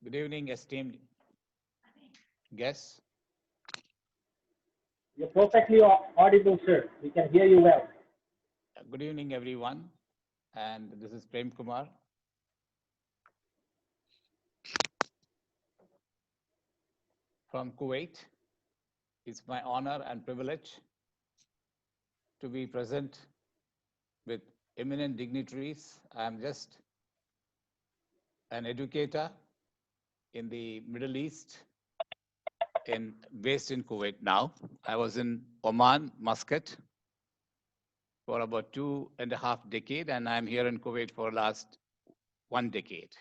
Good evening, esteemed guests. You're perfectly audible, sir. We can hear you well. Good evening, everyone. And this is Prem Kumar. From Kuwait. It's my honor and privilege to be present with eminent dignitaries. I'm just an educator in the Middle East, based in Kuwait now. I was in Oman, Muscat, for about 2.5 decades, and I'm here in Kuwait for last 1 decade.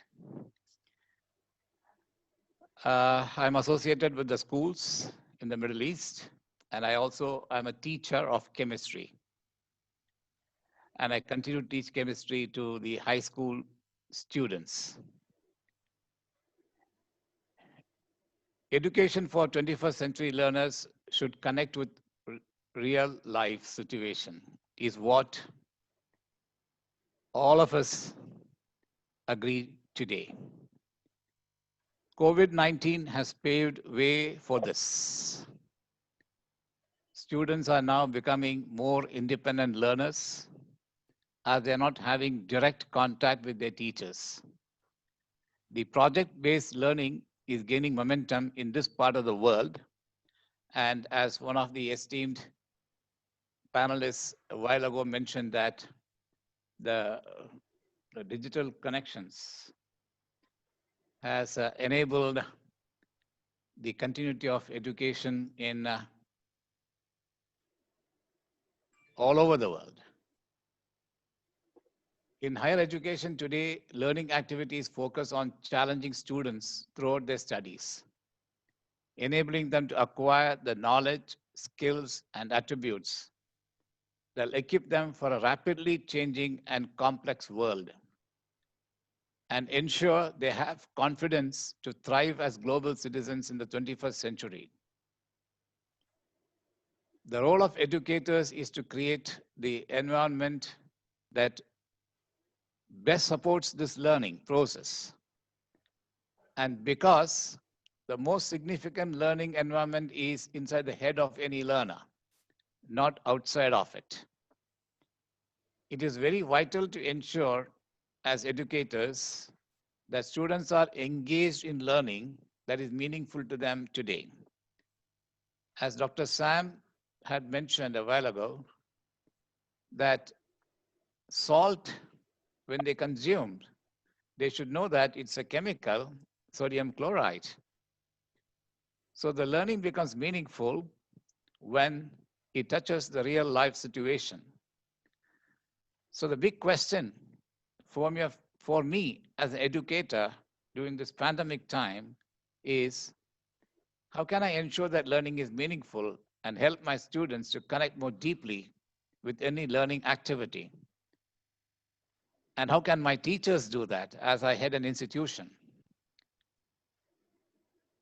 I'm associated with the schools in the Middle East, and I'm a teacher of chemistry. And I continue to teach chemistry to the high school students. Education for 21st century learners should connect with real life situation, is what all of us agree today. COVID-19 has paved way for this. Students are now becoming more independent learners as they're not having direct contact with their teachers. The project-based learning is gaining momentum in this part of the world. And as one of the esteemed panelists a while ago mentioned that the digital connections has enabled the continuity of education in all over the world. In higher education today, learning activities focus on challenging students throughout their studies, enabling them to acquire the knowledge, skills, and attributes that will equip them for a rapidly changing and complex world and ensure they have confidence to thrive as global citizens in the 21st century. The role of educators is to create the environment that best supports this learning process. And because the most significant learning environment is inside the head of any learner, not outside of it. It is very vital to ensure as educators that students are engaged in learning that is meaningful to them today. As Dr. Sam had mentioned a while ago, that salt, when they consumed, they should know that it's a chemical, sodium chloride. So the learning becomes meaningful when it touches the real life situation. So the big question for me as an educator during this pandemic time is, how can I ensure that learning is meaningful and help my students to connect more deeply with any learning activity? And how can my teachers do that as I head an institution?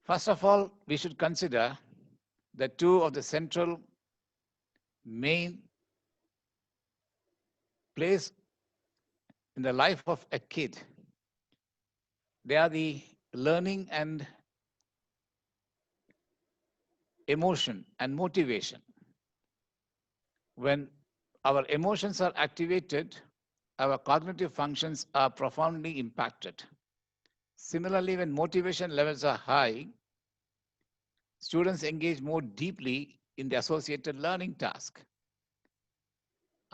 First of all, we should consider the two of the central main place in the life of a kid. They are the learning and emotion and motivation. When our emotions are activated, our cognitive functions are profoundly impacted. Similarly, when motivation levels are high, students engage more deeply in the associated learning task.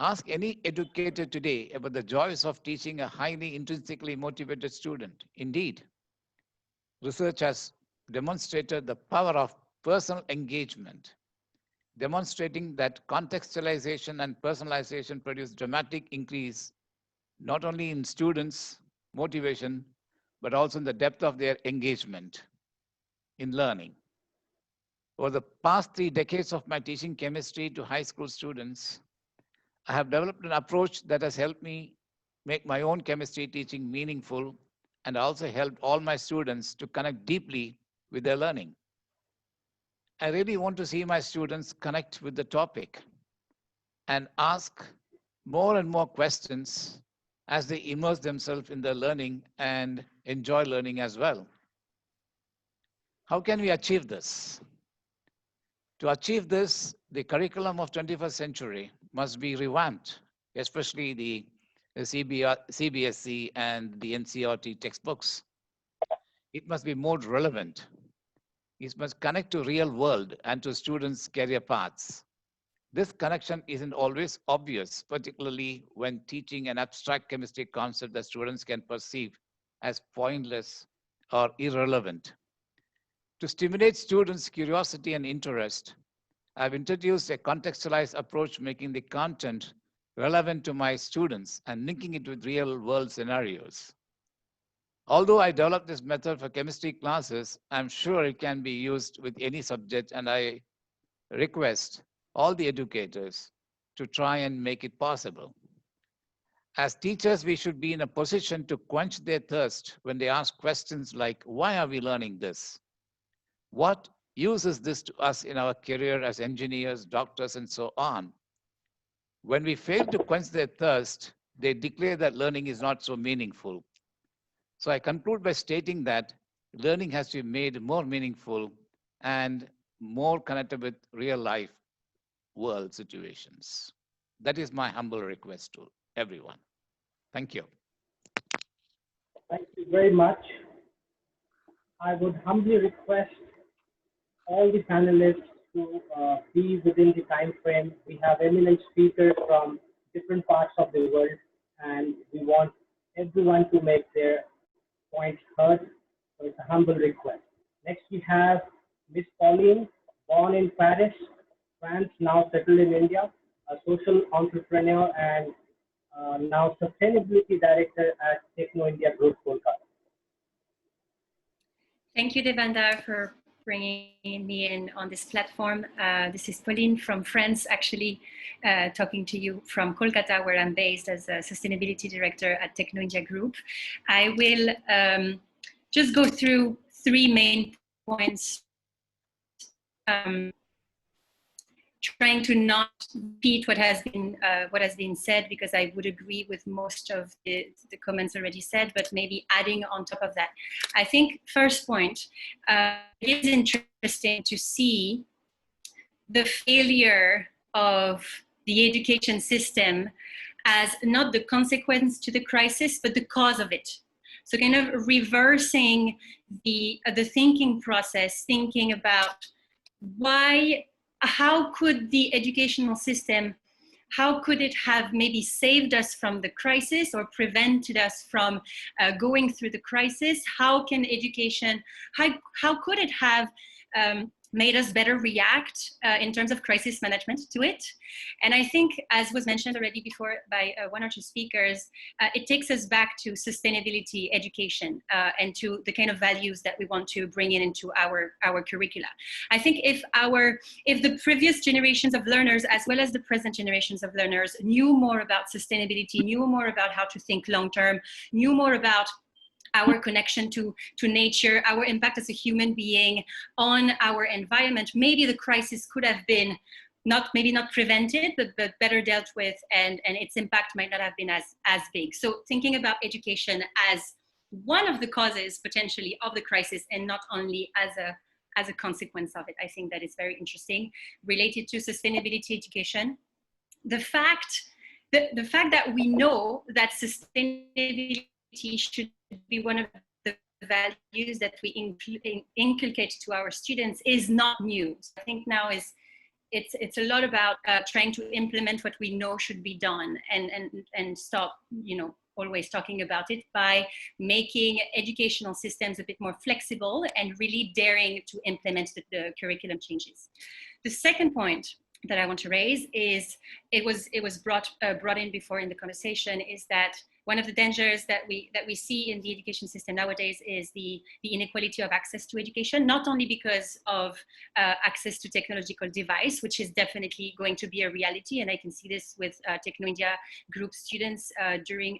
Ask any educator today about the joys of teaching a highly intrinsically motivated student. Indeed, research has demonstrated the power of personal engagement, demonstrating that contextualization and personalization produce dramatic increase not only in students' motivation, but also in the depth of their engagement in learning. Over the past 3 decades of my teaching chemistry to high school students, I have developed an approach that has helped me make my own chemistry teaching meaningful and also helped all my students to connect deeply with their learning. I really want to see my students connect with the topic and ask more and more questions as they immerse themselves in their learning and enjoy learning as well. How can we achieve this? To achieve this, the curriculum of 21st century must be revamped, especially the CBSE and the NCERT textbooks. It must be more relevant. It must connect to real world and to students' career paths. This connection isn't always obvious, particularly when teaching an abstract chemistry concept that students can perceive as pointless or irrelevant. To stimulate students' curiosity and interest, I've introduced a contextualized approach, making the content relevant to my students and linking it with real world scenarios. Although I developed this method for chemistry classes, I'm sure it can be used with any subject, and I request all the educators to try and make it possible. As teachers, we should be in a position to quench their thirst when they ask questions like, why are we learning this? What use is this to us in our career as engineers, doctors, and so on? When we fail to quench their thirst, they declare that learning is not so meaningful. So I conclude by stating that learning has to be made more meaningful and more connected with real life world situations. That is my humble request to everyone. Thank you. Thank you very much, I would humbly request all the panelists to be within the time frame. We have eminent speakers from different parts of the world, and we want everyone to make their points heard. So it's a humble request. Next, we have Miss Pauline, born in Paris, France, now settled in India, a social entrepreneur and now sustainability director at Techno India Group, Kolkata. Thank you, Devendra, for bringing me in on this platform. This is Pauline from France, actually talking to you from Kolkata, where I'm based as a sustainability director at Techno India Group. I will just go through three main points, trying to not repeat what has been said, because I would agree with most of the comments already said, but maybe adding on top of that. I think first point, it is interesting to see the failure of the education system as not the consequence to the crisis, but the cause of it. So kind of reversing the thinking process, thinking about how could the educational system, how could it have maybe saved us from the crisis or prevented us from going through the crisis? How can education, how could it have made us better react in terms of crisis management to it? And I think, as was mentioned already before by one or two speakers, it takes us back to sustainability education and to the kind of values that we want to bring into our curricula. I think if the previous generations of learners, as well as the present generations of learners, knew more about sustainability, knew more about how to think long-term, knew more about our connection to nature, our impact as a human being on our environment, maybe the crisis could have been maybe not prevented, but better dealt with, and its impact might not have been as big. So thinking about education as one of the causes potentially of the crisis and not only as a consequence of it, I think that is very interesting. Related to sustainability education, the fact that we know that sustainability should be one of the values that we inculcate to our students is not new. So I think now it's a lot about trying to implement what we know should be done and stop, always talking about it by making educational systems a bit more flexible and really daring to implement the curriculum changes. The second point that I want to raise is, it was brought in before in the conversation, is that one of the dangers that we see in the education system nowadays is the inequality of access to education, not only because of access to technological device, which is definitely going to be a reality, and I can see this with Techno India Group students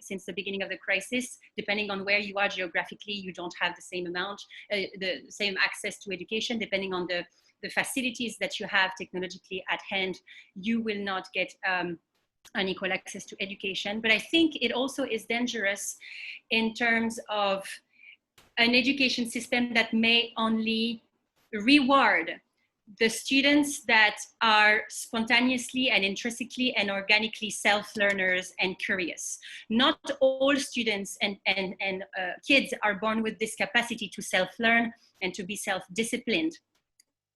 since the beginning of the crisis. Depending on where you are geographically, you don't have the same amount, the same access to education. Depending on the facilities that you have technologically at hand, you will not get unequal access to education. But I think it also is dangerous in terms of an education system that may only reward the students that are spontaneously and intrinsically and organically self-learners and curious. Not all students and kids are born with this capacity to self-learn and to be self-disciplined.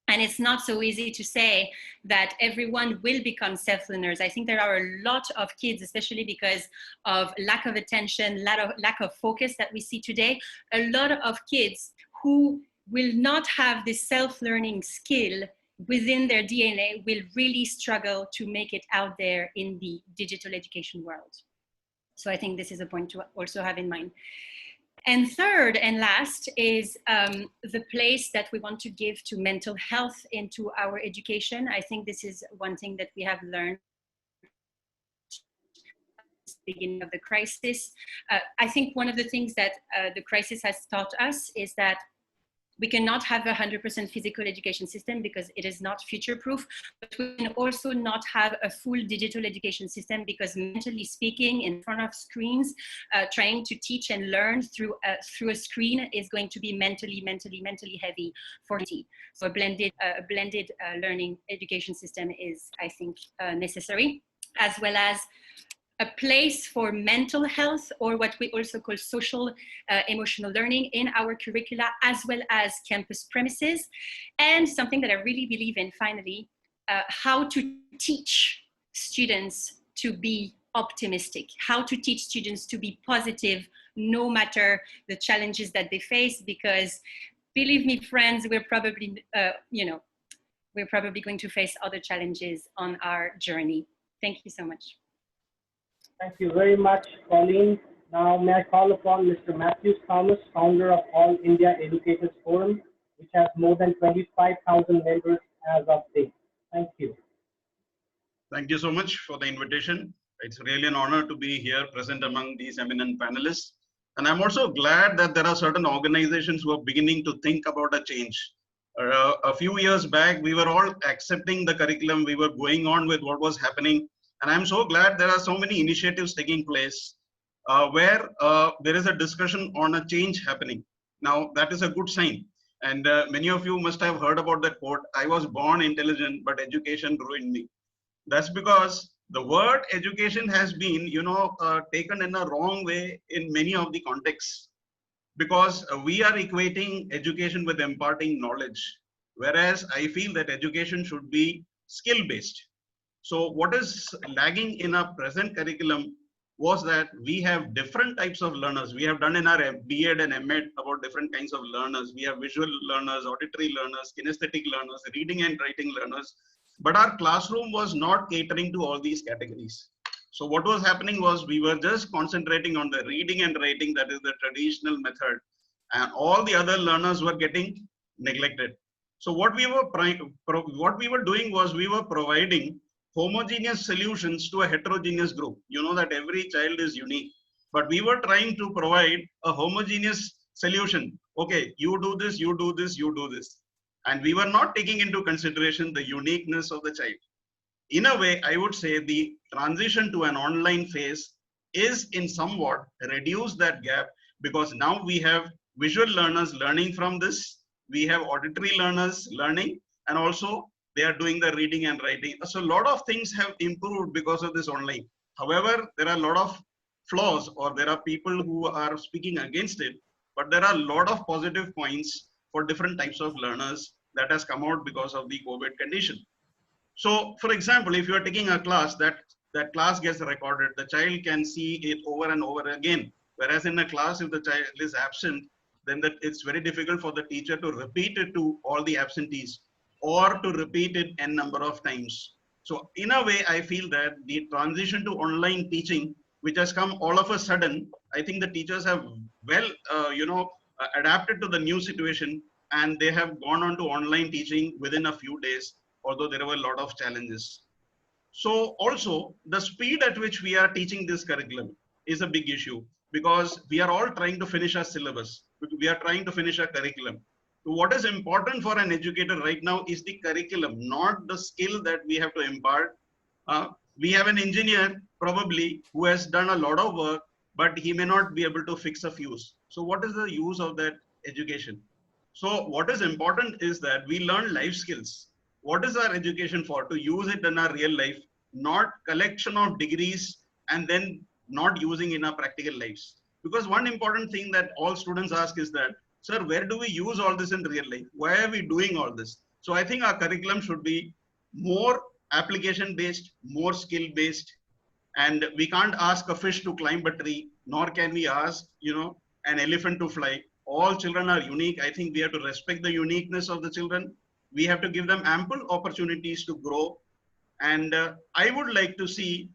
And it's not so easy to say that everyone will become self-learners. I think there are a lot of kids, especially because of lack of attention, lack of focus that we see today, a lot of kids who will not have this self-learning skill within their DNA will really struggle to make it out there in the digital education world. So I think this is a point to also have in mind. And third and last is the place that we want to give to mental health into our education. I think this is one thing that we have learned at the beginning of the crisis. I think one of the things that the crisis has taught us is that we cannot have 100% physical education system because it is not future-proof, but we can also not have a full digital education system because, mentally speaking, in front of screens, trying to teach and learn through a screen is going to be mentally heavy for me. So a blended learning education system is, I think, necessary, as well as a place for mental health, or what we also call social emotional learning in our curricula, as well as campus premises. And something that I really believe in, finally, how to teach students to be optimistic, how to teach students to be positive no matter the challenges that they face, because believe me, friends, we're probably, we're probably going to face other challenges on our journey. Thank you so much. Thank you very much, Colleen. Now, may I call upon Mr. Matthew Thomas, founder of All India Educators Forum, which has more than 25,000 members as of date. Thank you. Thank you so much for the invitation. It's really an honor to be here present among these eminent panelists. And I'm also glad that there are certain organizations who are beginning to think about a change. A few years back, we were all accepting the curriculum. We were going on with what was happening. And I'm so glad there are so many initiatives taking place where there is a discussion on a change happening. Now, that is a good sign. And many of you must have heard about that quote, I was born intelligent, but education ruined me. That's because the word education has been, taken in a wrong way in many of the contexts, because we are equating education with imparting knowledge, whereas I feel that education should be skill-based. So what is lagging in our present curriculum was that we have different types of learners. We have done in our B.Ed and M.Ed about different kinds of learners. We have visual learners, auditory learners, kinesthetic learners, reading and writing learners. But our classroom was not catering to all these categories. So what was happening was we were just concentrating on the reading and writing, that is the traditional method, and all the other learners were getting neglected. So what we were doing was we were providing homogeneous solutions to a heterogeneous group. You know that every child is unique, but we were trying to provide a homogeneous solution. Okay, you do this, you do this, you do this. And we were not taking into consideration the uniqueness of the child. In a way, I would say the transition to an online phase is in somewhat reduce that gap, because now we have visual learners learning from this. We have auditory learners learning, and also they are doing the reading and writing. So a lot of things have improved because of this online. However, there are a lot of flaws, or there are people who are speaking against it, but there are a lot of positive points for different types of learners that has come out because of the COVID condition. So for example, if you are taking a class, that class gets recorded, the child can see it over and over again. Whereas in a class, if the child is absent, then it's very difficult for the teacher to repeat it to all the absentees, or to repeat it n number of times. So in a way, I feel that the transition to online teaching, which has come all of a sudden, I think the teachers have adapted to the new situation, and they have gone on to online teaching within a few days, although there were a lot of challenges. So also the speed at which we are teaching this curriculum is a big issue, because we are all trying to finish our syllabus. We are trying to finish our curriculum. So what is important for an educator right now is the curriculum, not the skill that we have to impart. We have an engineer probably who has done a lot of work, but he may not be able to fix a fuse. So what is the use of that education? So what is important is that we learn life skills. What is our education for? To use it in our real life, not collection of degrees and then not using in our practical lives. Because one important thing that all students ask is that, sir, where do we use all this in real life? Why are we doing all this? So I think our curriculum should be more application based, more skill based, and we can't ask a fish to climb a tree, nor can we ask, an elephant to fly. All children are unique. I think we have to respect the uniqueness of the children. We have to give them ample opportunities to grow. And I would like to see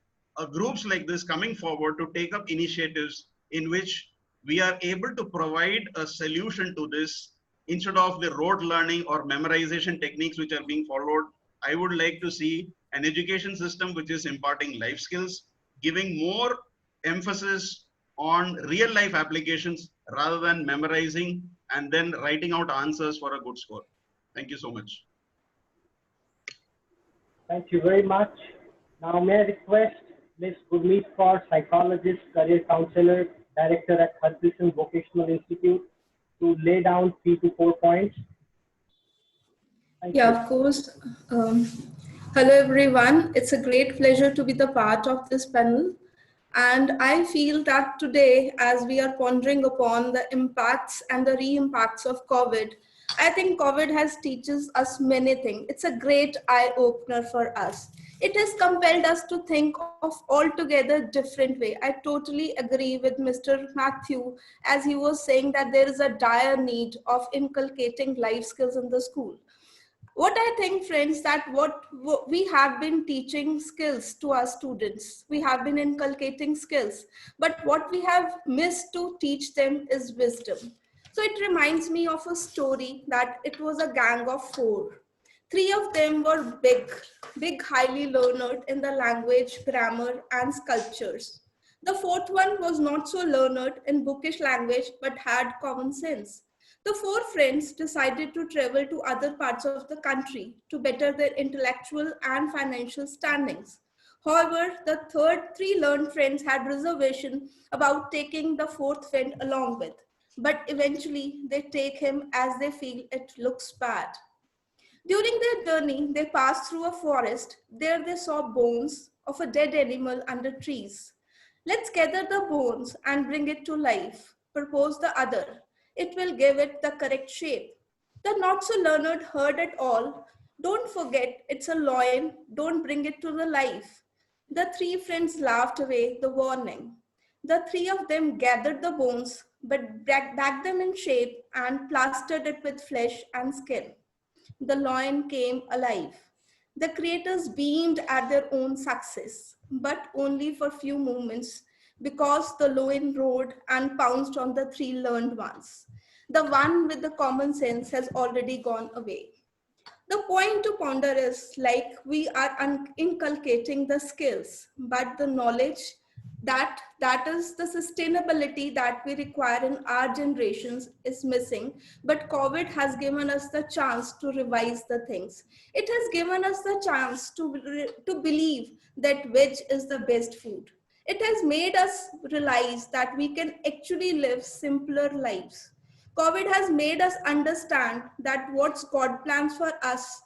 groups like this coming forward to take up initiatives in which we are able to provide a solution to this instead of the rote learning or memorization techniques which are being followed. I would like to see an education system which is imparting life skills, giving more emphasis on real life applications rather than memorizing and then writing out answers for a good score. Thank you so much. Thank you very much. Now may I request Ms. Gurmeet Kaur, psychologist, career counselor, director at Hutchinson Vocational Institute, to lay down 3 to 4 points. Thank you. Of course. Hello, everyone. It's a great pleasure to be the part of this panel. And I feel that today, as we are pondering upon the impacts and the re-impacts of COVID, I think COVID has teaches us many things. It's a great eye-opener for us. It has compelled us to think of altogether different way. I totally agree with Mr. Matthew as he was saying that there is a dire need of inculcating life skills in the school. What I think, friends, that what we have been teaching skills to our students, we have been inculcating skills, but what we have missed to teach them is wisdom. So it reminds me of a story that it was a gang of four. Three of them were big, highly learned in the language, grammar, and sculptures. The fourth one was not so learned in bookish language, but had common sense. The four friends decided to travel to other parts of the country to better their intellectual and financial standings. However, the three learned friends had reservation about taking the fourth friend along with, but eventually they take him as they feel it looks bad. During their journey, they passed through a forest. There they saw bones of a dead animal under trees. Let's gather the bones and bring it to life, proposed the other. It will give it the correct shape. The not so learned heard it all. Don't forget, it's a loin, don't bring it to the life. The three friends laughed away the warning. The three of them gathered the bones, but backed them in shape and plastered it with flesh and skin. The loin came alive. The creators beamed at their own success, but only for few moments because the loin roared and pounced on the three learned ones. The one with the common sense has already gone away. The point to ponder is like we are inculcating the skills, but the knowledge that is the sustainability that we require in our generations is missing. But COVID has given us the chance to revise the things. It has given us the chance to believe that veg is the best food. It has made us realize that we can actually live simpler lives. COVID has made us understand that what's God plans for us,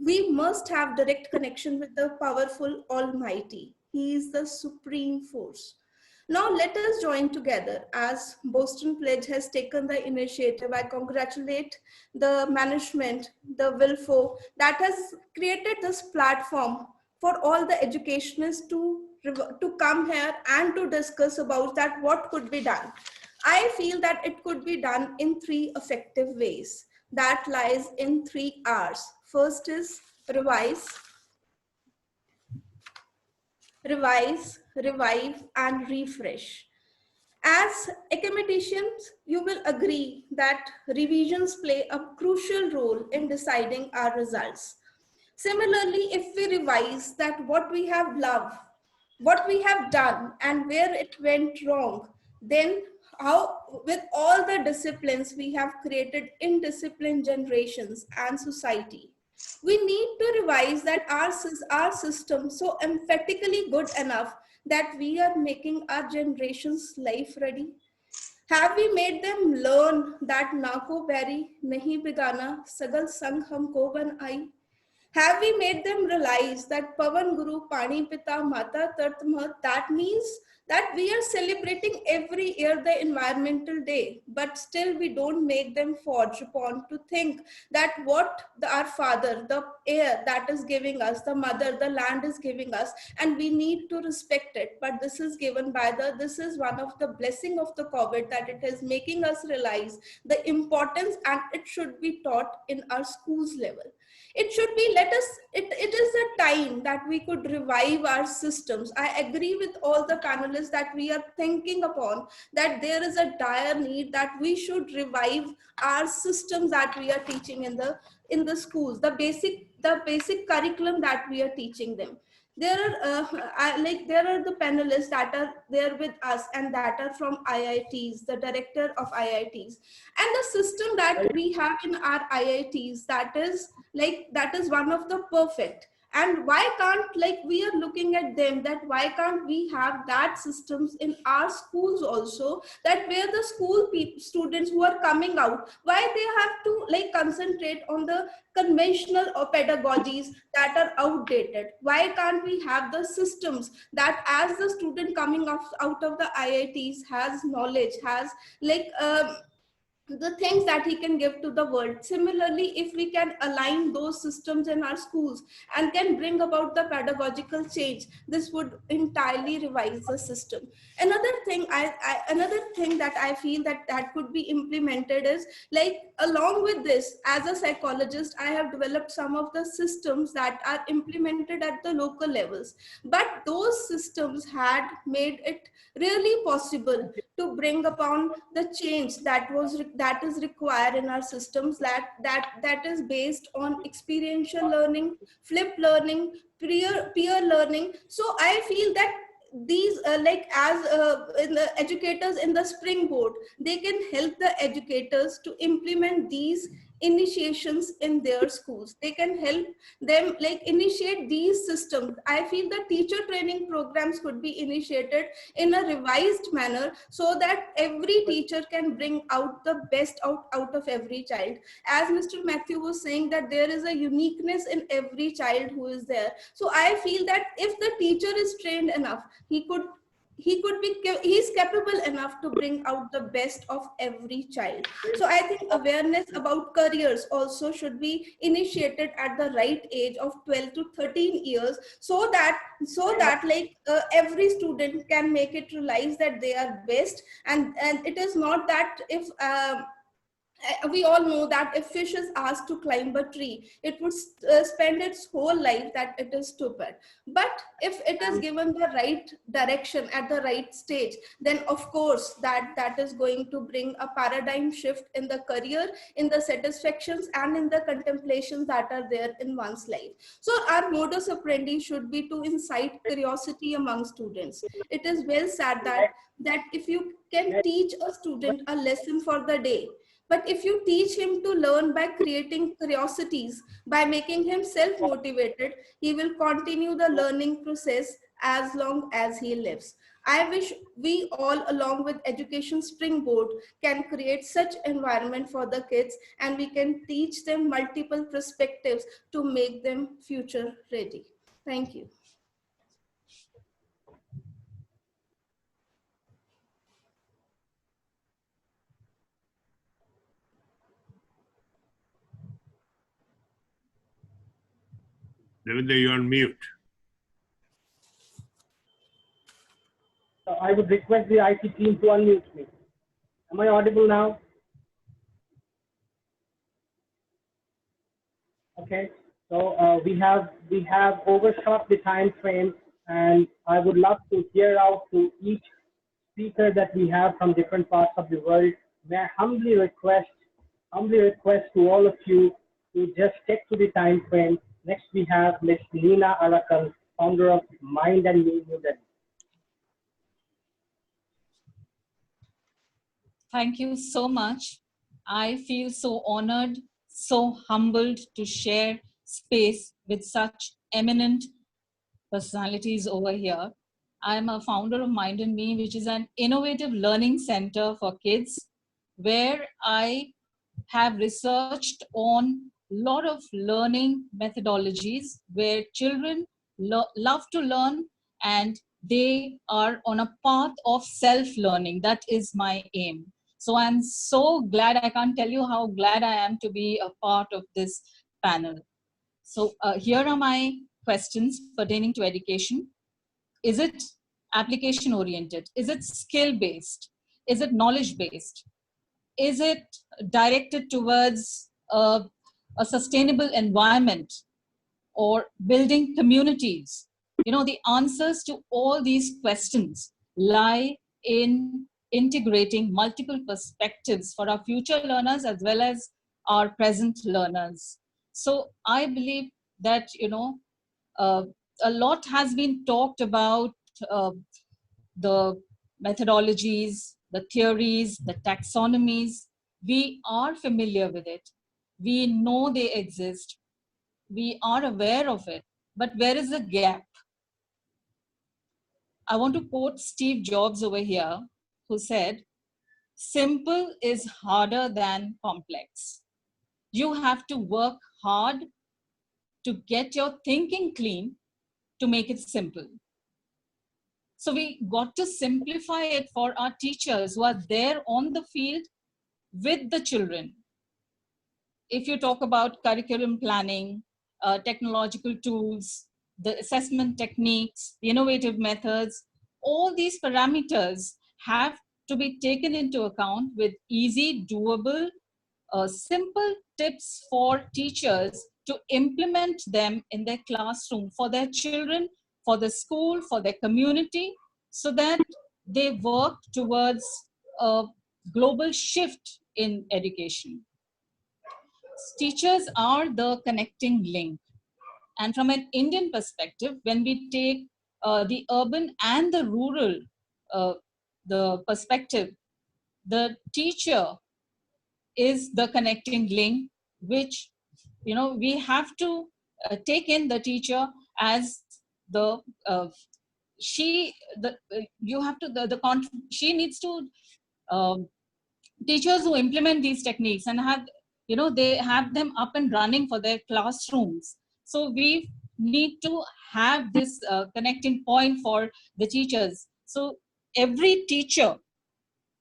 we must have direct connection with the powerful Almighty. He is the supreme force. Now let us join together as Boston Pledge has taken the initiative. I congratulate the management, the WILFO, that has created this platform for all the educationists to come here and to discuss about that what could be done. I feel that it could be done in three effective ways. That lies in 3 R's. First is revise, revive, and refresh. As academicians, you will agree that revisions play a crucial role in deciding our results. Similarly, if we revise that what we have loved, what we have done, and where it went wrong, then how, with all the disciplines we have created indisciplined generations and society, we need to revise that our system so emphatically good enough that we are making our generation's life ready. Have we made them learn that Nako Bari Nahi Bigana Sagal Sang Humko Ban Ai? Have we made them realize that Pavan Guru Pani Pita Mata Tartma, that means that we are celebrating every year the environmental day, but still we don't make them forge upon to think that what our father, the air that is giving us, the mother, the land is giving us, and we need to respect it. But this is given by this is one of the blessing of the COVID, that it is making us realize the importance, and it should be taught in our schools level. It should be, it is the time that we could revive our systems. I agree with all the panelists that we are thinking upon that there is a dire need that we should revive our systems that we are teaching in the schools, the basic curriculum that we are teaching them. There are the panelists that are there with us and that are from IITs, the director of IITs, and the system that we have in our IITs, that is one of the perfect. And why can't, like, we are looking at them, that why can't we have that systems in our schools also, that where the school students who are coming out, why they have to like concentrate on the conventional or pedagogies that are outdated? Why can't we have the systems that as the student coming out of the IITs has knowledge, has like the things that he can give to the world. Similarly, if we can align those systems in our schools and can bring about the pedagogical change, this would entirely revise the system. Another thing that I feel that could be implemented is, like, along with this, as a psychologist, I have developed some of the systems that are implemented at the local levels, but those systems had made it really possible to bring upon the change that is required in our systems, that is based on experiential learning, flipped learning, peer learning. So I feel that these in the educators in the Springboard, they can help the educators to implement these initiations in their schools. They can help them like initiate these systems. I feel that teacher training programs could be initiated in a revised manner, so that every teacher can bring out the best out of every child. As Mr. Matthew was saying, that there is a uniqueness in every child who is there. So I feel that if the teacher is trained enough, he's capable enough to bring out the best of every child. So I think awareness about careers also should be initiated at the right age of 12 to 13 years, so that every student can make it realize that they are best. And it is not that if we all know that if fish is asked to climb a tree, it would spend its whole life that it is stupid. But if it is given the right direction at the right stage, then of course that is going to bring a paradigm shift in the career, in the satisfactions, and in the contemplations that are there in one's life. So our modus operandi should be to incite curiosity among students. It is well said that if you can teach a student a lesson for the day, but if you teach him to learn by creating curiosities, by making him self-motivated, he will continue the learning process as long as he lives. I wish we all, along with Education Springboard, can create such environment for the kids, and we can teach them multiple perspectives to make them future ready. Thank you. Devendra, you're on mute. I would request the IT team to unmute me. Am I audible now? Okay, so we have overshot the time frame, and I would love to hear out to each speaker that we have from different parts of the world. May I humbly request to all of you to just stick to the time frame. Next, we have Ms. Nina Arakan, founder of Mind and Me New Delhi. Thank you so much. I feel so honored, so humbled to share space with such eminent personalities over here. I'm a founder of Mind and Me, which is an innovative learning center for kids, where I have researched on a lot of learning methodologies where children love to learn, and they are on a path of self-learning. That is my aim. So I'm so glad, I can't tell you how glad I am to be a part of this panel. So here are my questions pertaining to education. Is it application oriented? Is it skill based? Is it knowledge based? Is it directed towards a sustainable environment or building communities? You know, the answers to all these questions lie in integrating multiple perspectives for our future learners as well as our present learners. So I believe that, you know, a lot has been talked about the methodologies, the theories, the taxonomies. We are familiar with it. We know they exist. We are aware of it. but where is the gap? I want to quote Steve Jobs over here, who said, simple is harder than complex. You have to work hard to get your thinking clean to make it simple. So we got to simplify it for our teachers who are there on the field with the children. If you talk about curriculum planning, technological tools, the assessment techniques, the innovative methods, all these parameters have to be taken into account with easy, doable, simple tips for teachers to implement them in their classroom for their children, for the school, for their community, so that they work towards a global shift in education. Teachers are the connecting link. And from an Indian perspective, when we take the urban and the rural the perspective, the teacher is the connecting link, which, you know, we have to take in the teacher as the she needs to teachers who implement these techniques and have, you know, they have them up and running for their classrooms. So we need to have this connecting point for the teachers. So every teacher,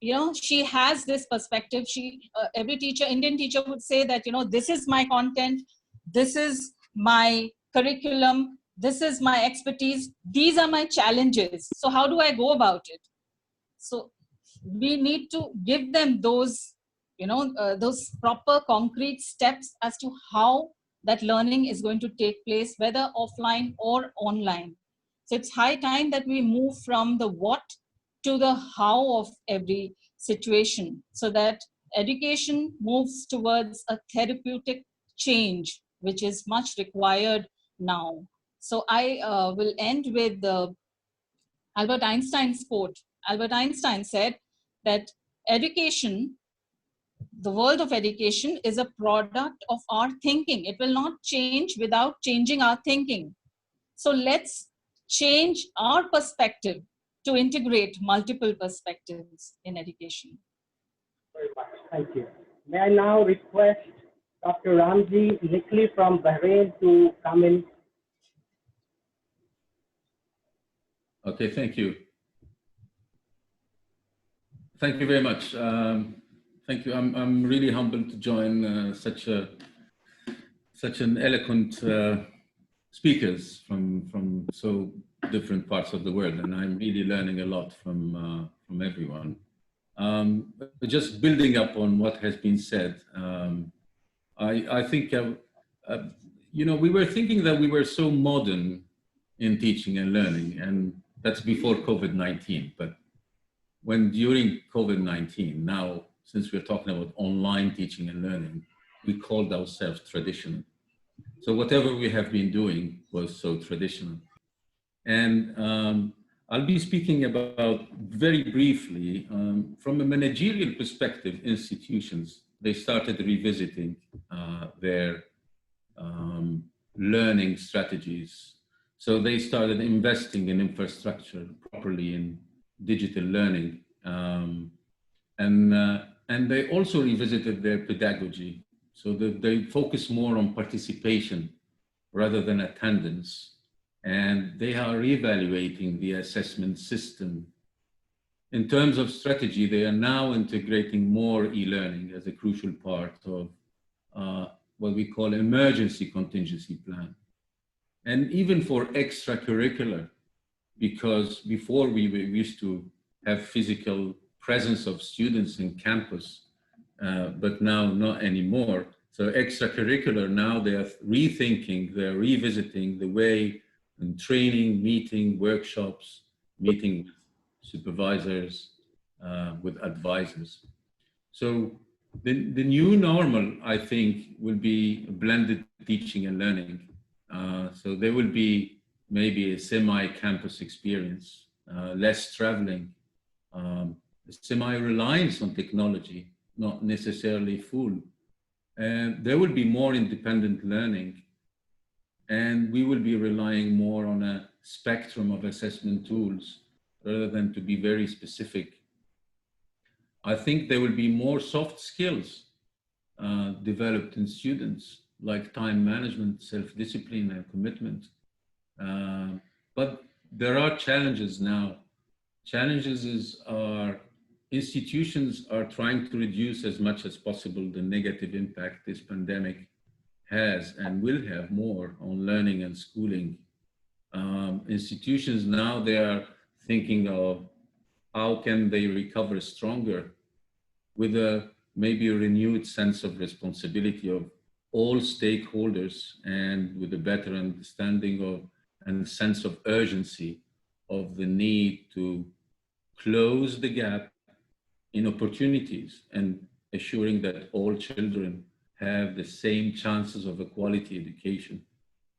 you know, she has this perspective. Every teacher, Indian teacher, would say that, you know, this is my content, this is my curriculum, this is my expertise, these are my challenges. So how do I go about it? So we need to give them those, you know, those proper concrete steps as to how that learning is going to take place, whether offline or online. So it's high time that we move from the what to the how of every situation, so that education moves towards a therapeutic change, which is much required now. So I will end with Albert Einstein's quote. Albert Einstein said that education, the world of education, is a product of our thinking. It will not change without changing our thinking. So let's change our perspective to integrate multiple perspectives in education. Very much. Thank you. May I now request Dr. Ramji Nikli from Bahrain to come in. Okay, thank you. Thank you very much. Thank you. I'm really humbled to join such an eloquent speakers from so different parts of the world, and I'm really learning a lot from everyone. Just building up on what has been said, I think you know, we were thinking that we were so modern in teaching and learning, and that's before COVID-19. But when during COVID-19, now since we're talking about online teaching and learning, we called ourselves traditional. So whatever we have been doing was so traditional. And I'll be speaking about, very briefly, from a managerial perspective, institutions, they started revisiting their learning strategies. So they started investing in infrastructure properly in digital learning. And they also revisited their pedagogy. So they focus more on participation rather than attendance. And they are reevaluating the assessment system. In terms of strategy, they are now integrating more e-learning as a crucial part of what we call emergency contingency plan. And even for extracurricular, because before we used to have physical presence of students in campus, but now not anymore. So extracurricular, now they are rethinking, they're revisiting the way in training, meeting, workshops, meeting with supervisors, with advisors. So the new normal, I think, will be blended teaching and learning. So there will be maybe a semi-campus experience, less traveling, semi-reliance on technology, not necessarily full. And there will be more independent learning. and we will be relying more on a spectrum of assessment tools rather than to be very specific. I think there will be more soft skills developed in students, like time management, self-discipline, and commitment. But there are challenges now. Challenges are institutions are trying to reduce as much as possible the negative impact this pandemic has and will have more on learning and schooling. Institutions now, they are thinking of how can they recover stronger with maybe a renewed sense of responsibility of all stakeholders, and with a better understanding of and sense of urgency of the need to close the gap in opportunities and assuring that all children have the same chances of a quality education.